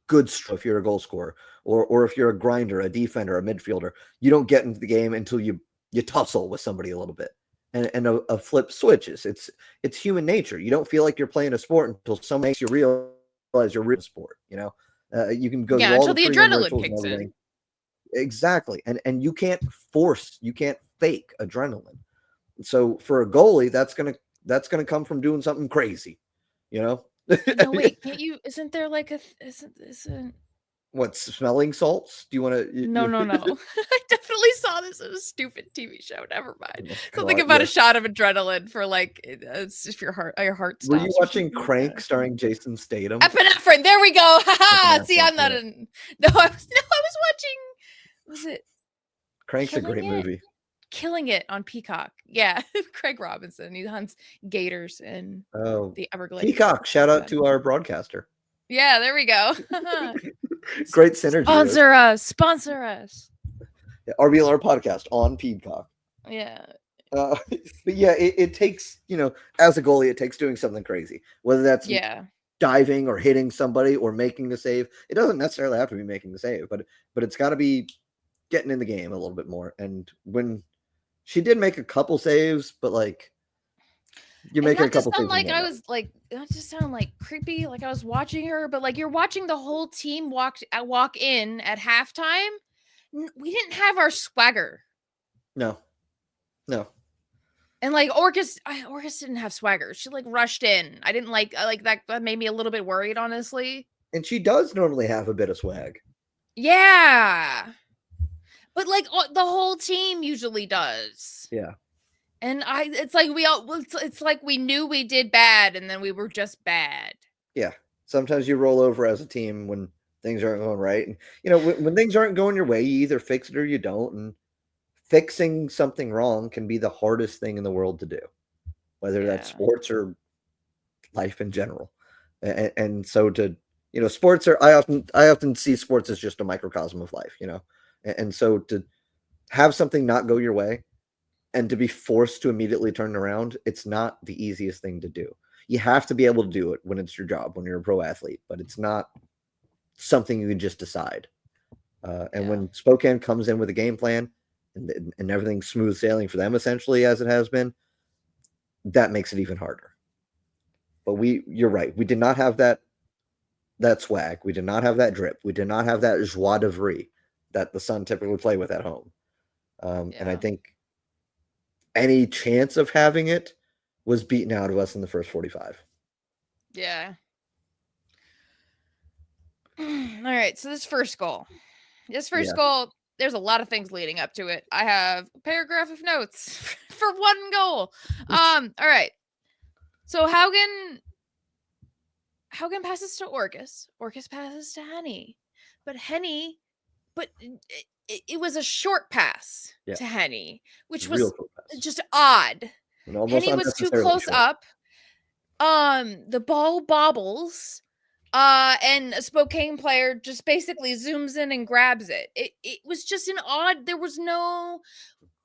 good stroke. If you're a goal scorer, or if you're a grinder, a defender, a midfielder, you don't get into the game until you tussle with somebody a little bit. And a flip switches. It's human nature. You don't feel like you're playing a sport until someone makes you realize you're real sport. You know, you can go through all until the adrenaline kicks in. Exactly. And you can't fake adrenaline. So for a goalie, that's gonna come from doing something crazy, you know? No, wait, can't you? Isn't there like isn't What, smelling salts? Do you want to? No. I definitely saw this in a stupid TV show. Never mind. Oh, Something God, about yeah. a shot of adrenaline for like it's if your heart stops. Were you watching Crank starring Jason Statham? Epinephrine. There we go. Haha. See, I'm not yeah. in. No, I was watching. Was it Crank's a great Killing It? movie. Killing It on Peacock? Yeah, Craig Robinson. He hunts gators in the Everglades. Peacock. Shout out to our broadcaster. Yeah, there we go. Great synergy. Sponsor us. Yeah, RBLR podcast on Peacock. Yeah. But yeah, it takes, you know, as a goalie, it takes doing something crazy, whether that's diving or hitting somebody or making the save. It doesn't necessarily have to be making the save, but it's got to be getting in the game a little bit more. And when she did make a couple saves, but like you're making a couple saves. Like I was like, that just sounded like creepy. Like I was watching her, but like you're watching the whole team walk in at halftime. We didn't have our swagger. No. And like Orcus didn't have swagger. She like rushed in. I didn't like that made me a little bit worried, honestly. And she does normally have a bit of swag. Yeah. But like the whole team usually does. Yeah. And it's like we knew we did bad and then we were just bad. Yeah. Sometimes you roll over as a team when things aren't going right. And, you know, when things aren't going your way, you either fix it or you don't. And fixing something wrong can be the hardest thing in the world to do, whether that's sports or life in general. And so to, you know, sports are, I often see sports as just a microcosm of life, you know? And so to have something not go your way and to be forced to immediately turn around, it's not the easiest thing to do. You have to be able to do it when it's your job, when you're a pro athlete, but it's not something you can just decide. And when Spokane comes in with a game plan and everything's smooth sailing for them, essentially, as it has been, that makes it even harder. But you're right. We did not have that swag. We did not have that drip. We did not have that joie de vivre that the Sun typically play with at home. And I think any chance of having it was beaten out of us in the first 45. Yeah. All right. So this first goal, there's a lot of things leading up to it. I have a paragraph of notes for one goal. All right. So Haugen passes to Orcus. Orcus passes to Henny. But it was a short pass to Henny, which was just odd. Henny was too close up. The ball bobbles. And a Spokane player just basically zooms in and grabs it. It was just an odd, there was no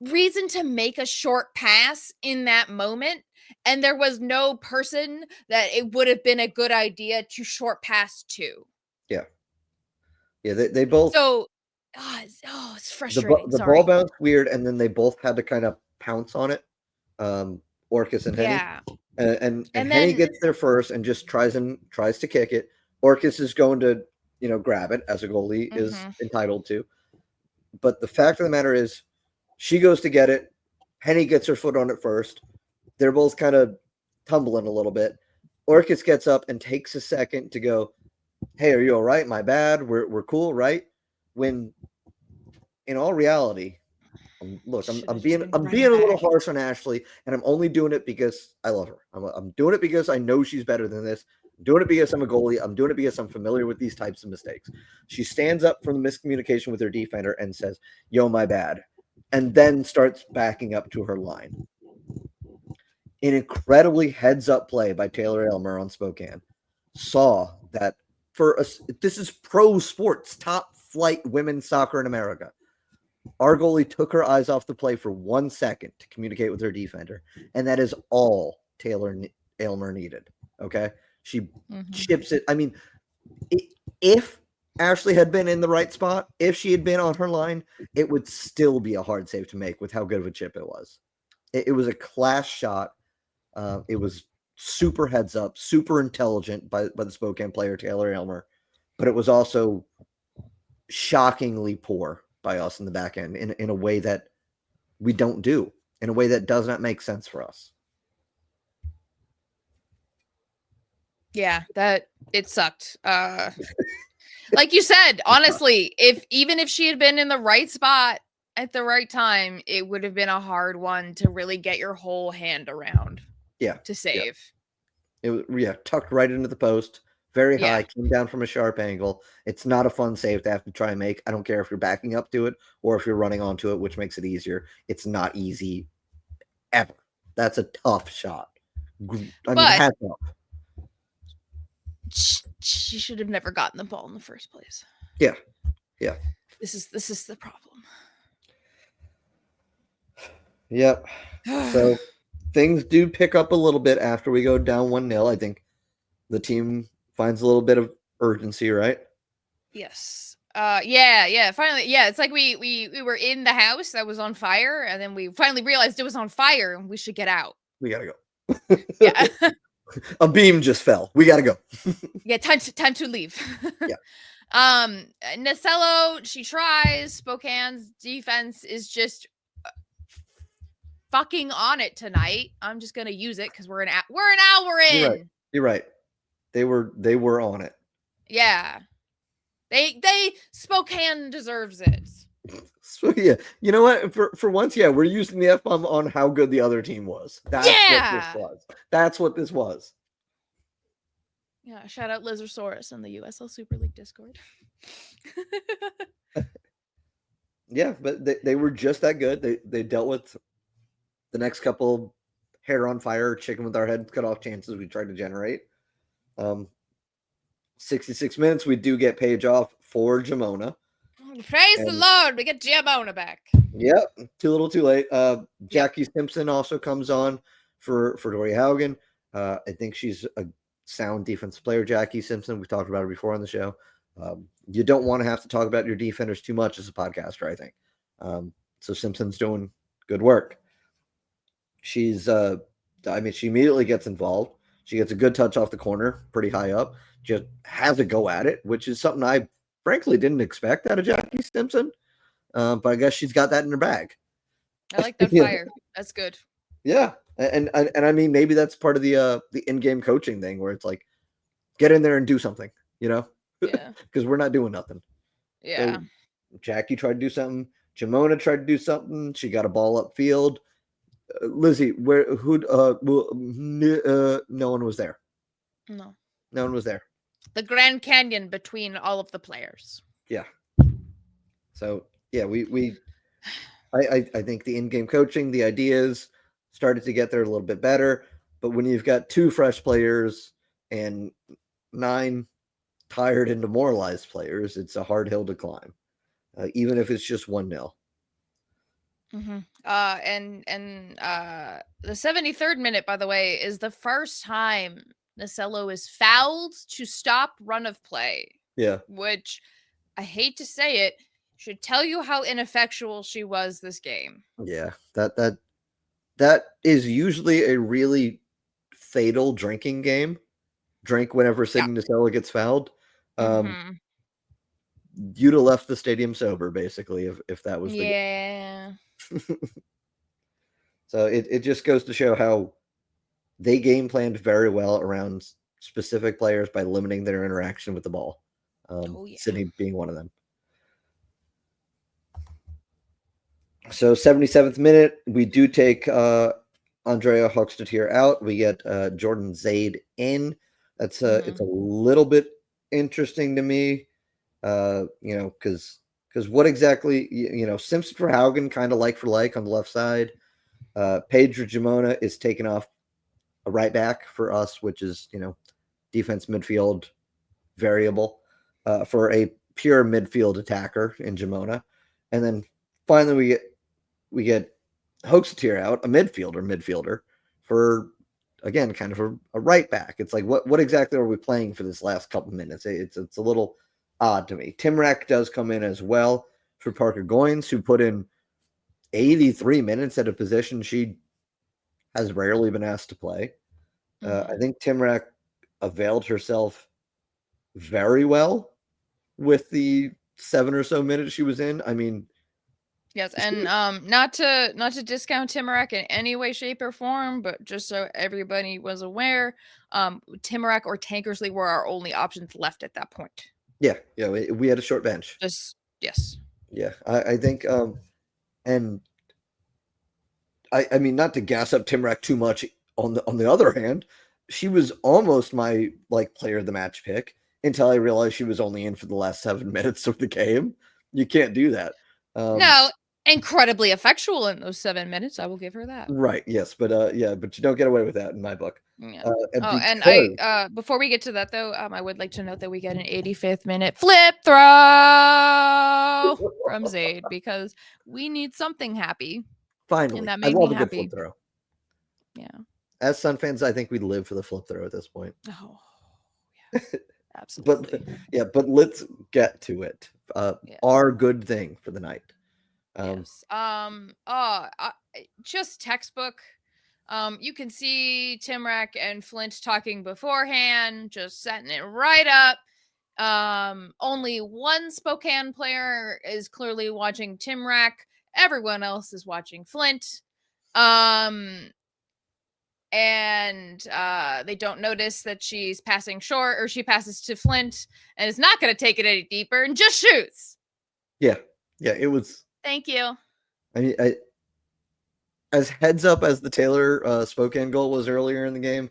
reason to make a short pass in that moment. And there was no person that it would have been a good idea to short pass to. Yeah. Yeah, they both. So, it's frustrating. The Sorry. ball bounced weird, and then they both had to kind of pounce on it. Orcus and Henny, Yeah. and And Henny then, gets there first and just tries to kick it. Orcus is going to grab it, as a goalie is entitled to. But the fact of the matter is, she goes to get it. Henny gets her foot on it first. They're both kind of tumbling a little bit. Orcus gets up and takes a second to go, "Hey, are you all right? My bad. We're cool, right?" When in all reality, I'm being a little harsh on Ashley, and I'm only doing it because I love her. I'm doing it because I know she's better than this. I'm doing it because I'm a goalie. I'm doing it because I'm familiar with these types of mistakes. She stands up from the miscommunication with her defender and says, "Yo, my bad," and then starts backing up to her line. An incredibly heads-up play by Taylor Aylmer on Spokane saw that this is pro sports, top flight women's soccer in America. Our goalie took her eyes off the play for 1 second to communicate with her defender, and that is all Taylor Aylmer needed. Okay, she chips it. I mean, if Ashley had been in the right spot, if she had been on her line, it would still be a hard save to make with how good of a chip it was. It was a class shot. It was super heads up, super intelligent by the Spokane player, Taylor Aylmer, but it was also shockingly poor by us in the back end in a way that we don't do, in a way that does not make sense for us. Yeah, that it sucked. Like you said, honestly, even if she had been in the right spot at the right time, it would have been a hard one to really get your whole hand around. Yeah. To save. It was tucked right into the post, very high, came down from a sharp angle. It's not a fun save to have to try and make. I don't care if you're backing up to it or if you're running onto it, which makes it easier. It's not easy ever. That's a tough shot. Hats off. She should have never gotten the ball in the first place. Yeah. This is the problem. Yep. So things do pick up a little bit after we go down 1-0. I think the team finds a little bit of urgency, right? Yes. Yeah. Finally, yeah. It's like we were in the house that was on fire, and then we finally realized it was on fire, and we should get out. We gotta go. Yeah. A beam just fell. We gotta go. Yeah, time to leave. Yeah. Nacello, she tries. Spokane's defense is just fucking on it tonight. I'm just gonna use it because we're an hour in. You're right. They were on it. Yeah. They Spokane deserves it. So yeah, you know what? For once, we're using the F-bomb on how good the other team was. That's what this was. Yeah, shout out Lizarsaurus in the USL Super League Discord. Yeah, but they were just that good. They dealt with the next couple hair on fire, chicken with our heads cut off chances we tried to generate. 66 minutes, we do get Paige off for Jamona. Praise the Lord, we get Jamona back. Yep, too little too late. Jackie Simpson also comes on for Dory Haugen. I think she's a sound defensive player, Jackie Simpson. We talked about her before on the show. You don't want to have to talk about your defenders too much as a podcaster, I think. So Simpson's doing good work. She's she immediately gets involved. She gets a good touch off the corner, pretty high up. Just has a go at it, which is something I frankly didn't expect out of Jackie Simpson. But I guess she's got that in her bag. I like that fire. That's good. Yeah. And I mean, maybe that's part of the in-game coaching thing where it's like, get in there and do something, Yeah. Because we're not doing nothing. Yeah. So Jackie tried to do something. Jamona tried to do something. She got a ball upfield. Lizzie, no one was there. No one was there. The Grand Canyon between all of the players. Yeah. So yeah, I think the in-game coaching, the ideas started to get there a little bit better, but when you've got 2 fresh players and 9 tired and demoralized players, it's a hard hill to climb, even if it's just 1-0. Mm-hmm. The 73rd minute, by the way, is the first time Nacello is fouled to stop run of play. Yeah. Which I hate to say it, should tell you how ineffectual she was this game. Yeah, that is usually a really fatal drinking game. Drink whenever Sydney Nutella gets fouled. You'd have left the stadium sober, basically, if that was the game. Yeah. So it just goes to show how they game planned very well around specific players by limiting their interaction with the ball. Sydney being one of them. So 77th minute, we do take Andrea Hochstettier out. We get Jordan Zaid in. That's it's a little bit interesting to me, because what exactly, Simpson for Haugen, kind of like for like on the left side. Pedro Gimona is taken off a right back for us, which is, defense midfield variable for a pure midfield attacker in Gimona. And then finally we get Hochstettier out, a midfielder for, again, kind of a right back. It's like, what exactly are we playing for this last couple minutes? It's a little odd to me. Timrak does come in as well for Parker Goins, who put in 83 minutes at a position she has rarely been asked to play. I think Timrak availed herself very well with the 7 or so minutes she was in. I mean, yes, and not to discount Timrak in any way, shape, or form, but just so everybody was aware, Timrak or Tankersley were our only options left at that point. Yeah, we had a short bench. Yes. Yeah, I think, and I mean, not to gas up Timrak too much. On the other hand, she was almost my player of the match pick until I realized she was only in for the last 7 minutes of the game. You can't do that. No, incredibly effectual in those 7 minutes. I will give her that. Right. Yes, but but you don't get away with that in my book. Yeah. Before we get to that though, I would like to note that we get an 85th minute flip throw from Zaid because we need something happy. Finally, and that I made love me a happy. good flip throw. Yeah. As Sun fans, I think we live for the flip throw at this point. Oh, yeah. Absolutely. but let's get to it. Our good thing for the night. Yes. Just textbook. You can see Timrak and Flint talking beforehand, just setting it right up. Only one Spokane player is clearly watching Timrak. Everyone else is watching Flint. And they don't notice that she's passing short, or she passes to Flint and is not going to take it any deeper and just shoots. Yeah, it was. Thank you. I mean, as heads up as the Taylor Spokane goal was earlier in the game,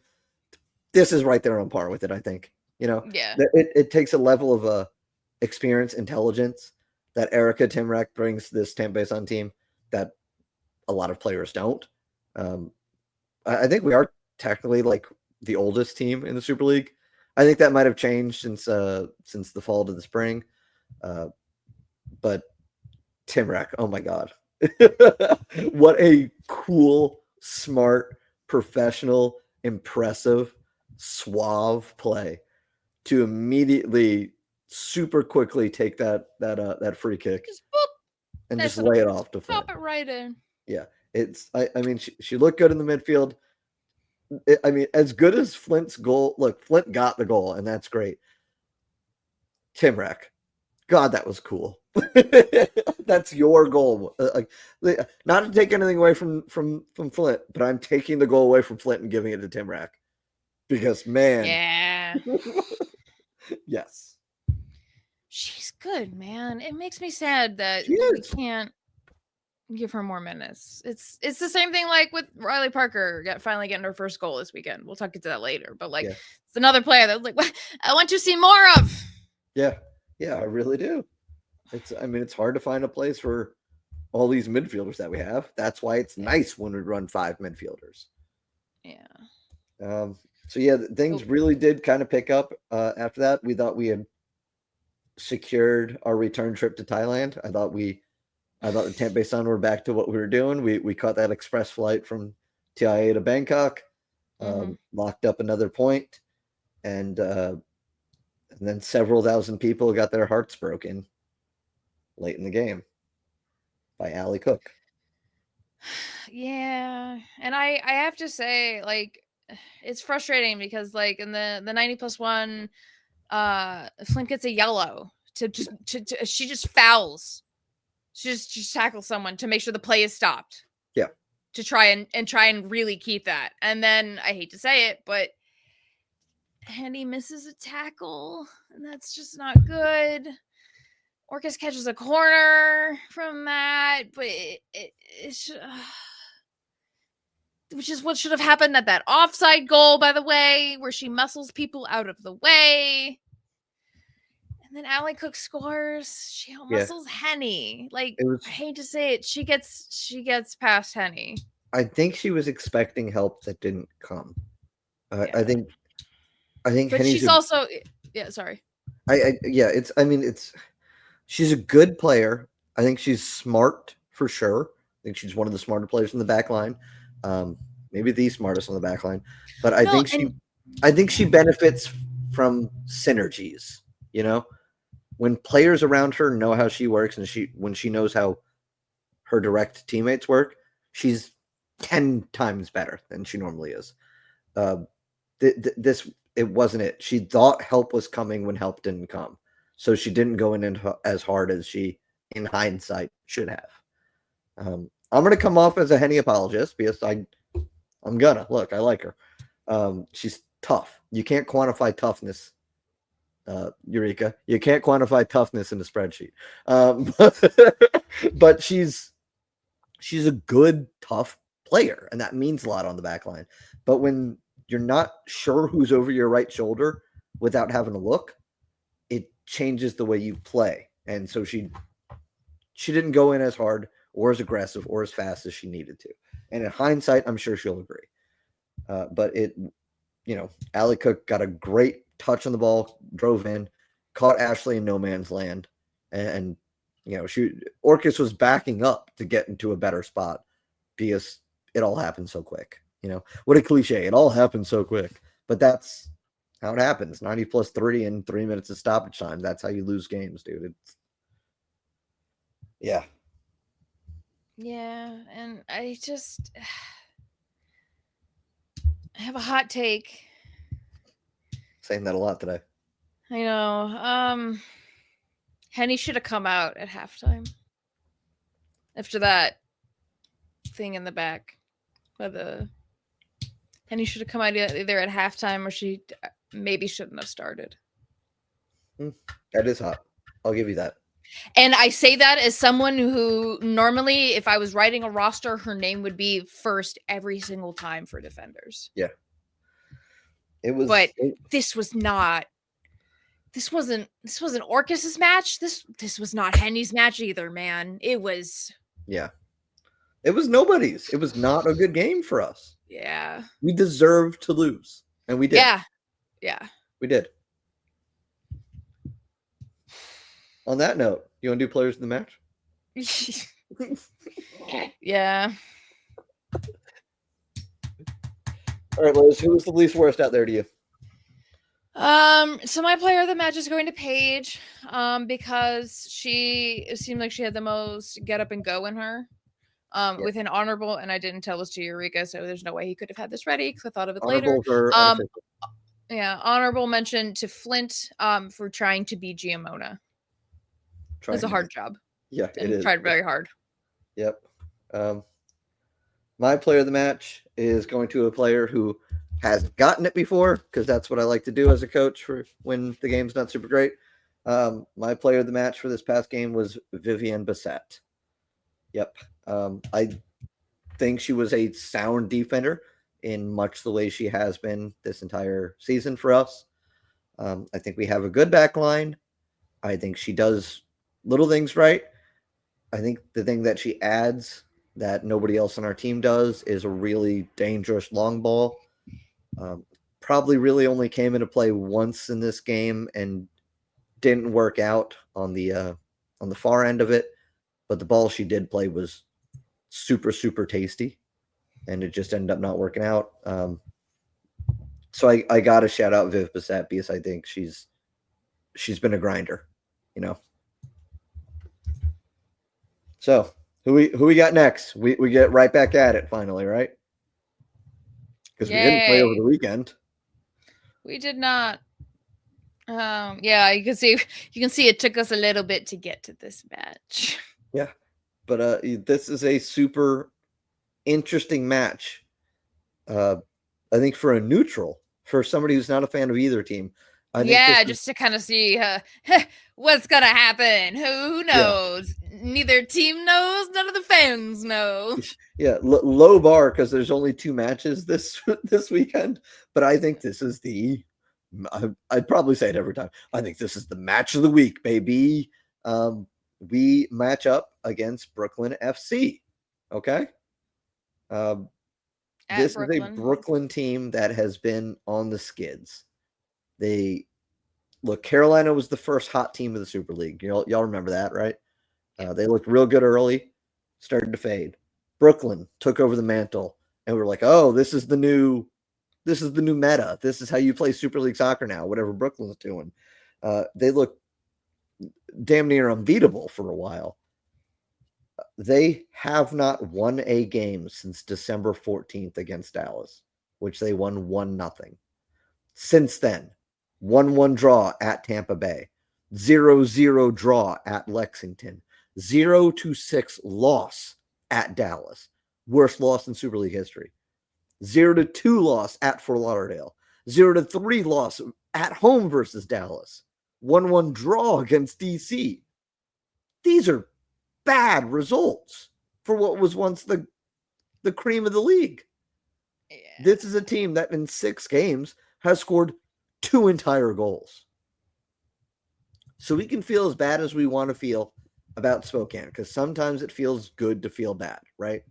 this is right there on par with it, I think. Yeah. It takes a level of experience, intelligence that Erica Timrak brings to this Tampa Bay Sun team that a lot of players don't. I think we are technically the oldest team in the Super League. I think that might have changed since the fall to the spring. But Timrak, oh my God. What a cool, smart, professional, impressive, suave play to immediately super quickly take that free kick and just lay it off to Flint. Pop it right in. Yeah. I mean, she looked good in the midfield. I mean, as good as Flint's goal. Look, Flint got the goal, and that's great. Timrak, God, that was cool. That's your goal. Not to take anything away from Flint, but I'm taking the goal away from Flint and giving it to Timrak because, man, yeah, yes, she's good, man. It makes me sad that we can't give her more minutes. It's the same thing like with Riley Parker finally getting her first goal this weekend. We'll talk into that later, but it's another player that was I want to see more of. Yeah, I really do. It's hard to find a place for all these midfielders that we have. That's why it's nice when we run 5 midfielders. Yeah. So yeah, things really did kind of pick up after that. We thought we had secured our return trip to Thailand. I thought the Tampa Bay Sun were back to what we were doing. We caught that express flight from TIA to Bangkok, locked up another point, and then several thousand people got their hearts broken late in the game by Allie Cook. Yeah, and I have to say, like, it's frustrating because, like, in the 90+1, Flint gets a yellow to she just fouls. She just tackles someone to make sure the play is stopped. Yeah. To try and really keep that. And then I hate to say it, but Henny misses a tackle, and that's just not good. Orcus catches a corner from that, but it's which is what should have happened at that offside goal, by the way, where she muscles people out of the way. And then Allie Cook scores. She out-muscles Henny. Like, I hate to say it, she gets past Henny. I think she was expecting help that didn't come. Yeah. I think But Henny's she's also sorry. She's a good player. I think she's smart for sure. I think she's one of the smarter players in the back line. Maybe the smartest on the back line. But I think she benefits from synergies, you know? When players around her know how she works and when she knows how her direct teammates work, she's 10 times better than she normally is. It wasn't it. She thought help was coming when help didn't come. So she didn't go in as hard as she, in hindsight, should have. I'm going to come off as a Henny apologist because I'm gonna. Look, I like her. She's tough. You can't quantify toughness, Eureka. You can't quantify toughness in a spreadsheet. But she's a good, tough player, and that means a lot on the back line. But when you're not sure who's over your right shoulder without having a look, it changes the way you play. And so she didn't go in as hard or as aggressive or as fast as she needed to. And in hindsight, I'm sure she'll agree. But Allie Cook got a great touch on the ball, drove in, caught Ashley in no man's land. And Orcus was backing up to get into a better spot because it all happened so quick. What a cliche. It all happened so quick. But that's how it happens. 90+3 in 3 minutes of stoppage time. That's how you lose games, dude. Yeah. Yeah, and I have a hot take. Saying that a lot today. I know. Henny should have come out at halftime. After that thing in the back. Henny should have come out either at halftime or she maybe shouldn't have started. That is hot. I'll give you that. And I say that as someone who normally, if I was writing a roster, her name would be first every single time for defenders. Yeah. This wasn't Orcus's match. This was not Henny's match either, man. It was. Yeah. It was nobody's. It was not a good game for us. Yeah. We deserved to lose. And we did. Yeah. Yeah. We did. On that note, you want to do players in the match? Yeah. All right, Liz, who was the least worst out there to you? So my player of the match is going to Paige, because it seemed like she had the most get up and go in her. With an honorable, and I didn't tell this to Eureka, so there's no way he could have had this ready because I thought of it later. Honorable mention to Flint, for trying to be Giamona. It's a hard job. Yeah, it is. Tried very hard. Yep. My player of the match is going to a player who has gotten it before, because that's what I like to do as a coach for when the game's not super great. My player of the match for this past game was Vivienne Bissett. Yep. I think she was a sound defender in much the way she has been this entire season for us. I think we have a good back line. I think she does little things right. I think the thing that she adds that nobody else on our team does is a really dangerous long ball. Probably really only came into play once in this game and didn't work out on the far end of it. But the ball she did play was super, super tasty, and it just ended up not working out. So I got to shout out Viv Bissett because I think she's been a grinder, So who we got next? We get right back at it finally, right? Because we didn't play over Yay. the weekend. We did not. Yeah, you can see it took us a little bit to get to this match. Yeah, but this is a super interesting match. I think for a neutral, for somebody who's not a fan of either team. I think just to kind of see what's gonna happen. Who knows? Yeah. Neither team knows. None of the fans know. Yeah, low bar because there's only 2 matches this weekend. But I think this is I'd probably say it every time. I think this is the match of the week, baby. We match up against Brooklyn FC. Okay. This is a Brooklyn team that has been on the skids. Carolina was the first hot team of the Super League. Y'all remember that, right? They looked real good early, started to fade. Brooklyn took over the mantle, and we're like, oh, this is the new meta. This is how you play Super League soccer now, whatever Brooklyn's doing. They look damn near unbeatable for a while. They have not won a game since December 14th against Dallas, which they won 1-0. Since then, 1-1 draw at Tampa Bay, 0-0 draw at Lexington, 0-6 loss at Dallas, worst loss in Super League history, 0-2 loss at Fort Lauderdale, 0-3 loss at home versus Dallas, 1-1 draw against DC. These are bad results for what was once the cream of the league. Yeah. This is a team that in 6 games has scored 2 entire goals. So we can feel as bad as we want to feel about Spokane, because sometimes it feels good to feel bad, right?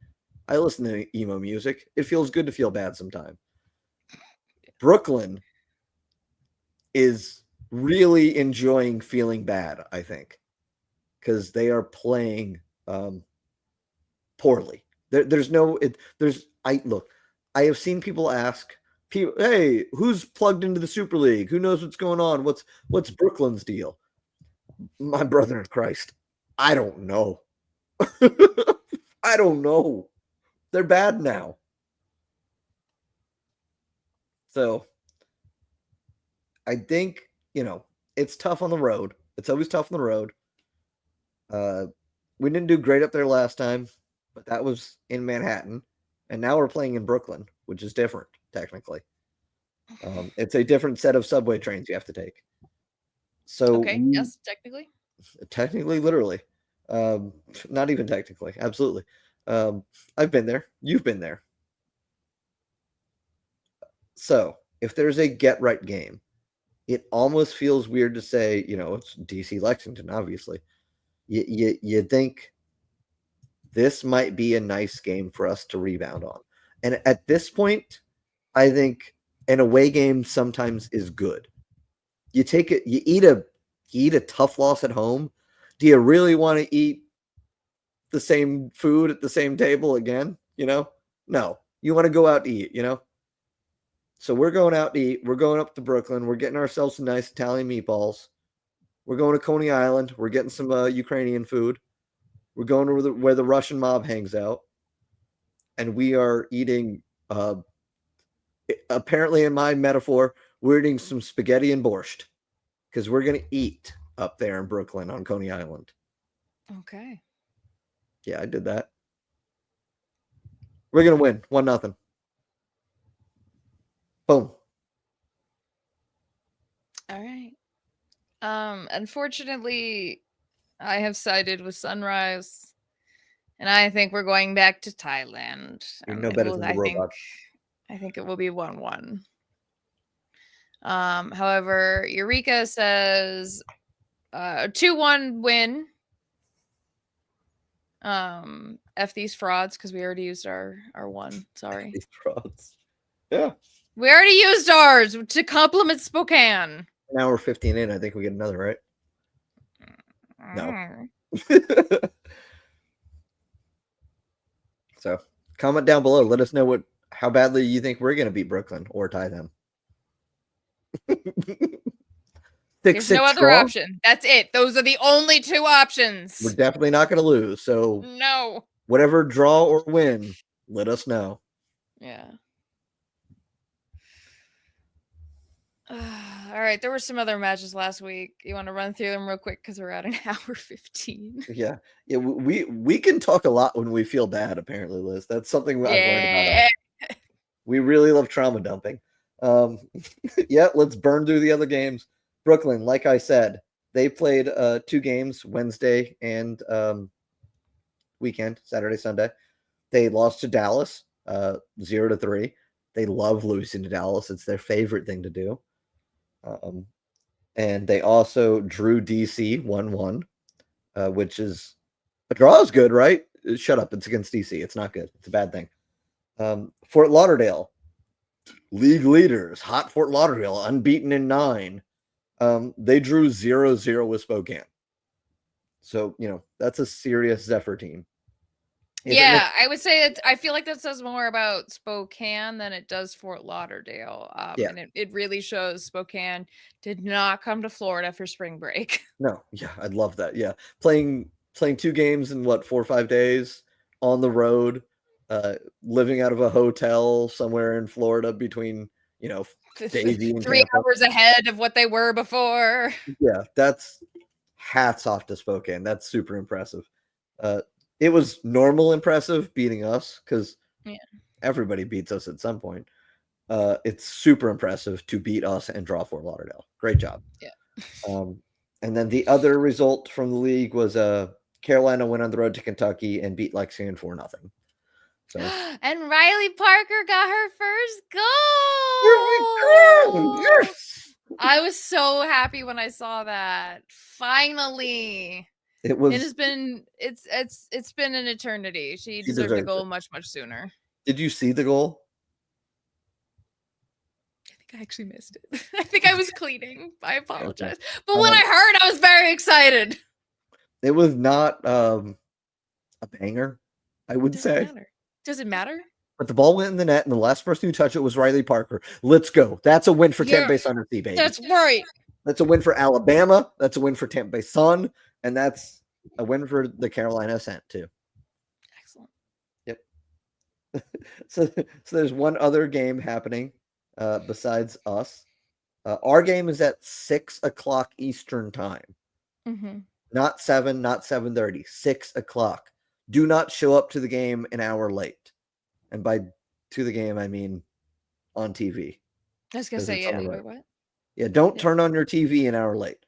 I listen to emo music. It feels good to feel bad sometimes. Brooklyn is really enjoying feeling bad, I think, because they are playing poorly. I have seen people ask, hey, who's plugged into the Super League? Who knows what's going on? What's Brooklyn's deal? My brother in Christ, I don't know. I don't know. They're bad now. So I think, it's tough on the road. It's always tough on the road. We didn't do great up there last time, but that was in Manhattan. And now we're playing in Brooklyn, which is different, technically. It's a different set of subway trains you have to take. So okay, yes, technically. Technically, literally. Not even technically. Absolutely. I've been there. You've been there. So if there's a get right game, it almost feels weird to say, it's DC Lexington, obviously. You think this might be a nice game for us to rebound on. And at this point, I think an away game sometimes is good. You eat a tough loss at home. Do you really want to eat the same food at the same table again? No, you want to go out to eat, So we're going out to eat. We're going up to Brooklyn. We're getting ourselves some nice Italian meatballs. We're going to Coney Island. We're getting some Ukrainian food. We're going to where the Russian mob hangs out. And we are eating, apparently in my metaphor, we're eating some spaghetti and borscht. Because we're going to eat up there in Brooklyn on Coney Island. Okay. Yeah, I did that. We're going to win 1-0. Boom. All right. Unfortunately, I have sided with Sunrise, and I think we're going back to Thailand. You're no better than the robots. I think it will be 1-1. However, Eureka says 2-1 win. F these frauds, because we already used our one. Sorry. These frauds. Yeah. We already used ours to compliment Spokane. Now we're 15 in. I think we get another, right? No. So comment down below. Let us know how badly you think we're going to beat Brooklyn or tie them. There's no other option. That's it. Those are the only two options. We're definitely not going to lose. So no. Whatever draw or win, let us know. Yeah. All right. There were some other matches last week. You want to run through them real quick because we're at an hour 15. Yeah. We can talk a lot when we feel bad, apparently, Liz. That's something I've learned about us. We really love trauma dumping. Yeah, let's burn through the other games. Brooklyn, like I said, they played 2 games, Wednesday and weekend, Saturday, Sunday. They lost to Dallas 0-3. They love losing to Dallas. It's their favorite thing to do. And they also drew DC 1-1, which is a draw is good, right? Shut up. It's against DC. It's not good. It's a bad thing. Fort Lauderdale, league leaders, hot Fort Lauderdale, unbeaten in 9. They drew 0-0 with Spokane. So, that's a serious Zephyr team. Yeah, I would say I feel like that says more about Spokane than it does Fort Lauderdale. And it really shows Spokane did not come to Florida for spring break. No, yeah, I'd love that. Yeah, playing 2 games in 4 or 5 days on the road, living out of a hotel somewhere in Florida between Daisy and 3 Tampa. hours ahead of what they were before. Yeah, that's hats off to Spokane. That's super impressive. It was normal impressive beating us because everybody beats us at some point. It's super impressive to beat us and draw Fort Lauderdale. Great job. Yeah. And then the other result from the league was Carolina went on the road to Kentucky and beat Lexington 4-0. So. And Riley Parker got her first goal. Here we go. Yes. I was so happy when I saw that. Finally. It's been an eternity. She deserved the goal much sooner. Did you see the goal? I think I actually missed it. I think I was cleaning. I apologize. Okay. But when I heard, I was very excited. It was not a banger, I would say. Does it matter? But the ball went in the net, and the last person who touched it was Riley Parker. Let's go. That's a win for Tampa Bay Sun FC, baby. That's right. That's a win for Alabama. That's a win for Tampa Bay Sun. And that's a win for the Carolina Ascent, too. Excellent. Yep. So there's one other game happening besides us. Our game is at 6 o'clock Eastern time. Mm-hmm. Not 7, not 7:30. 6 o'clock. Do not show up to the game an hour late. And by to the game, I mean on TV. I was going to say, wait, what? Yeah, don't turn on your TV an hour late.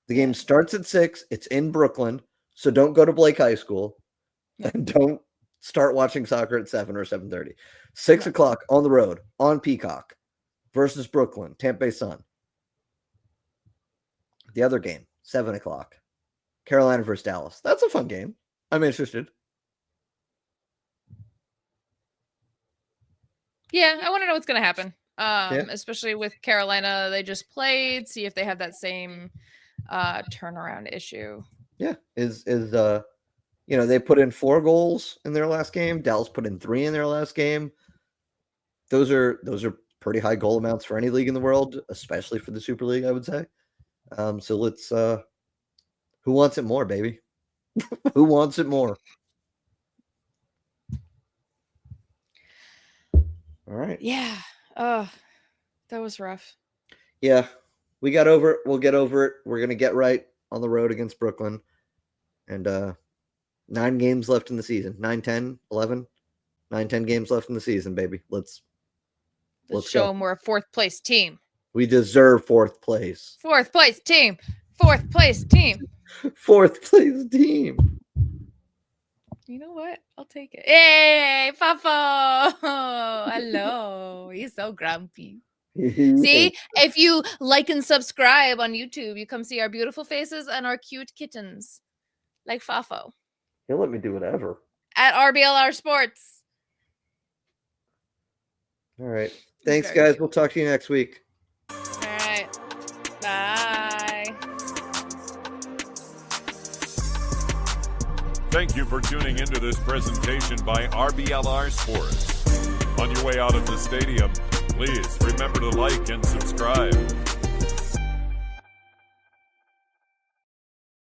The game starts at 6. It's in Brooklyn. So don't go to Blake High School. And don't start watching soccer at 7 or 7:30. 6 o'clock on the road, on Peacock versus Brooklyn, Tampa Bay Sun. The other game, 7 o'clock. Carolina versus Dallas. That's a fun game. I'm interested. Yeah, I want to know what's going to happen. Especially with Carolina, they just played. See if they have that same turnaround issue. Yeah, they put in 4 goals in their last game. Dallas put in 3 in their last game. Those are pretty high goal amounts for any league in the world, especially for the Super League, I would say. So let's. Who wants it more, baby? Who wants it more? All right. Yeah. Oh, that was rough. Yeah. We got over it. We'll get over it. We're going to get right on the road against Brooklyn. And 9 games left in the season. 9, 10, 11. 9, 10 games left in the season, baby. Let's show them we're a 4th place team. We deserve 4th place. 4th place team. 4th place team. 4th place team. You know what? I'll take it. Hey, Papa. Hello. He's so grumpy. See, if you like and subscribe on YouTube, you come see our beautiful faces and our cute kittens like Fafo. He'll let me do whatever. At RBLR Sports. All right. Thanks, guys. We'll talk to you next week. All right. Bye. Thank you for tuning into this presentation by RBLR Sports. On your way out of the stadium, please remember to like and subscribe.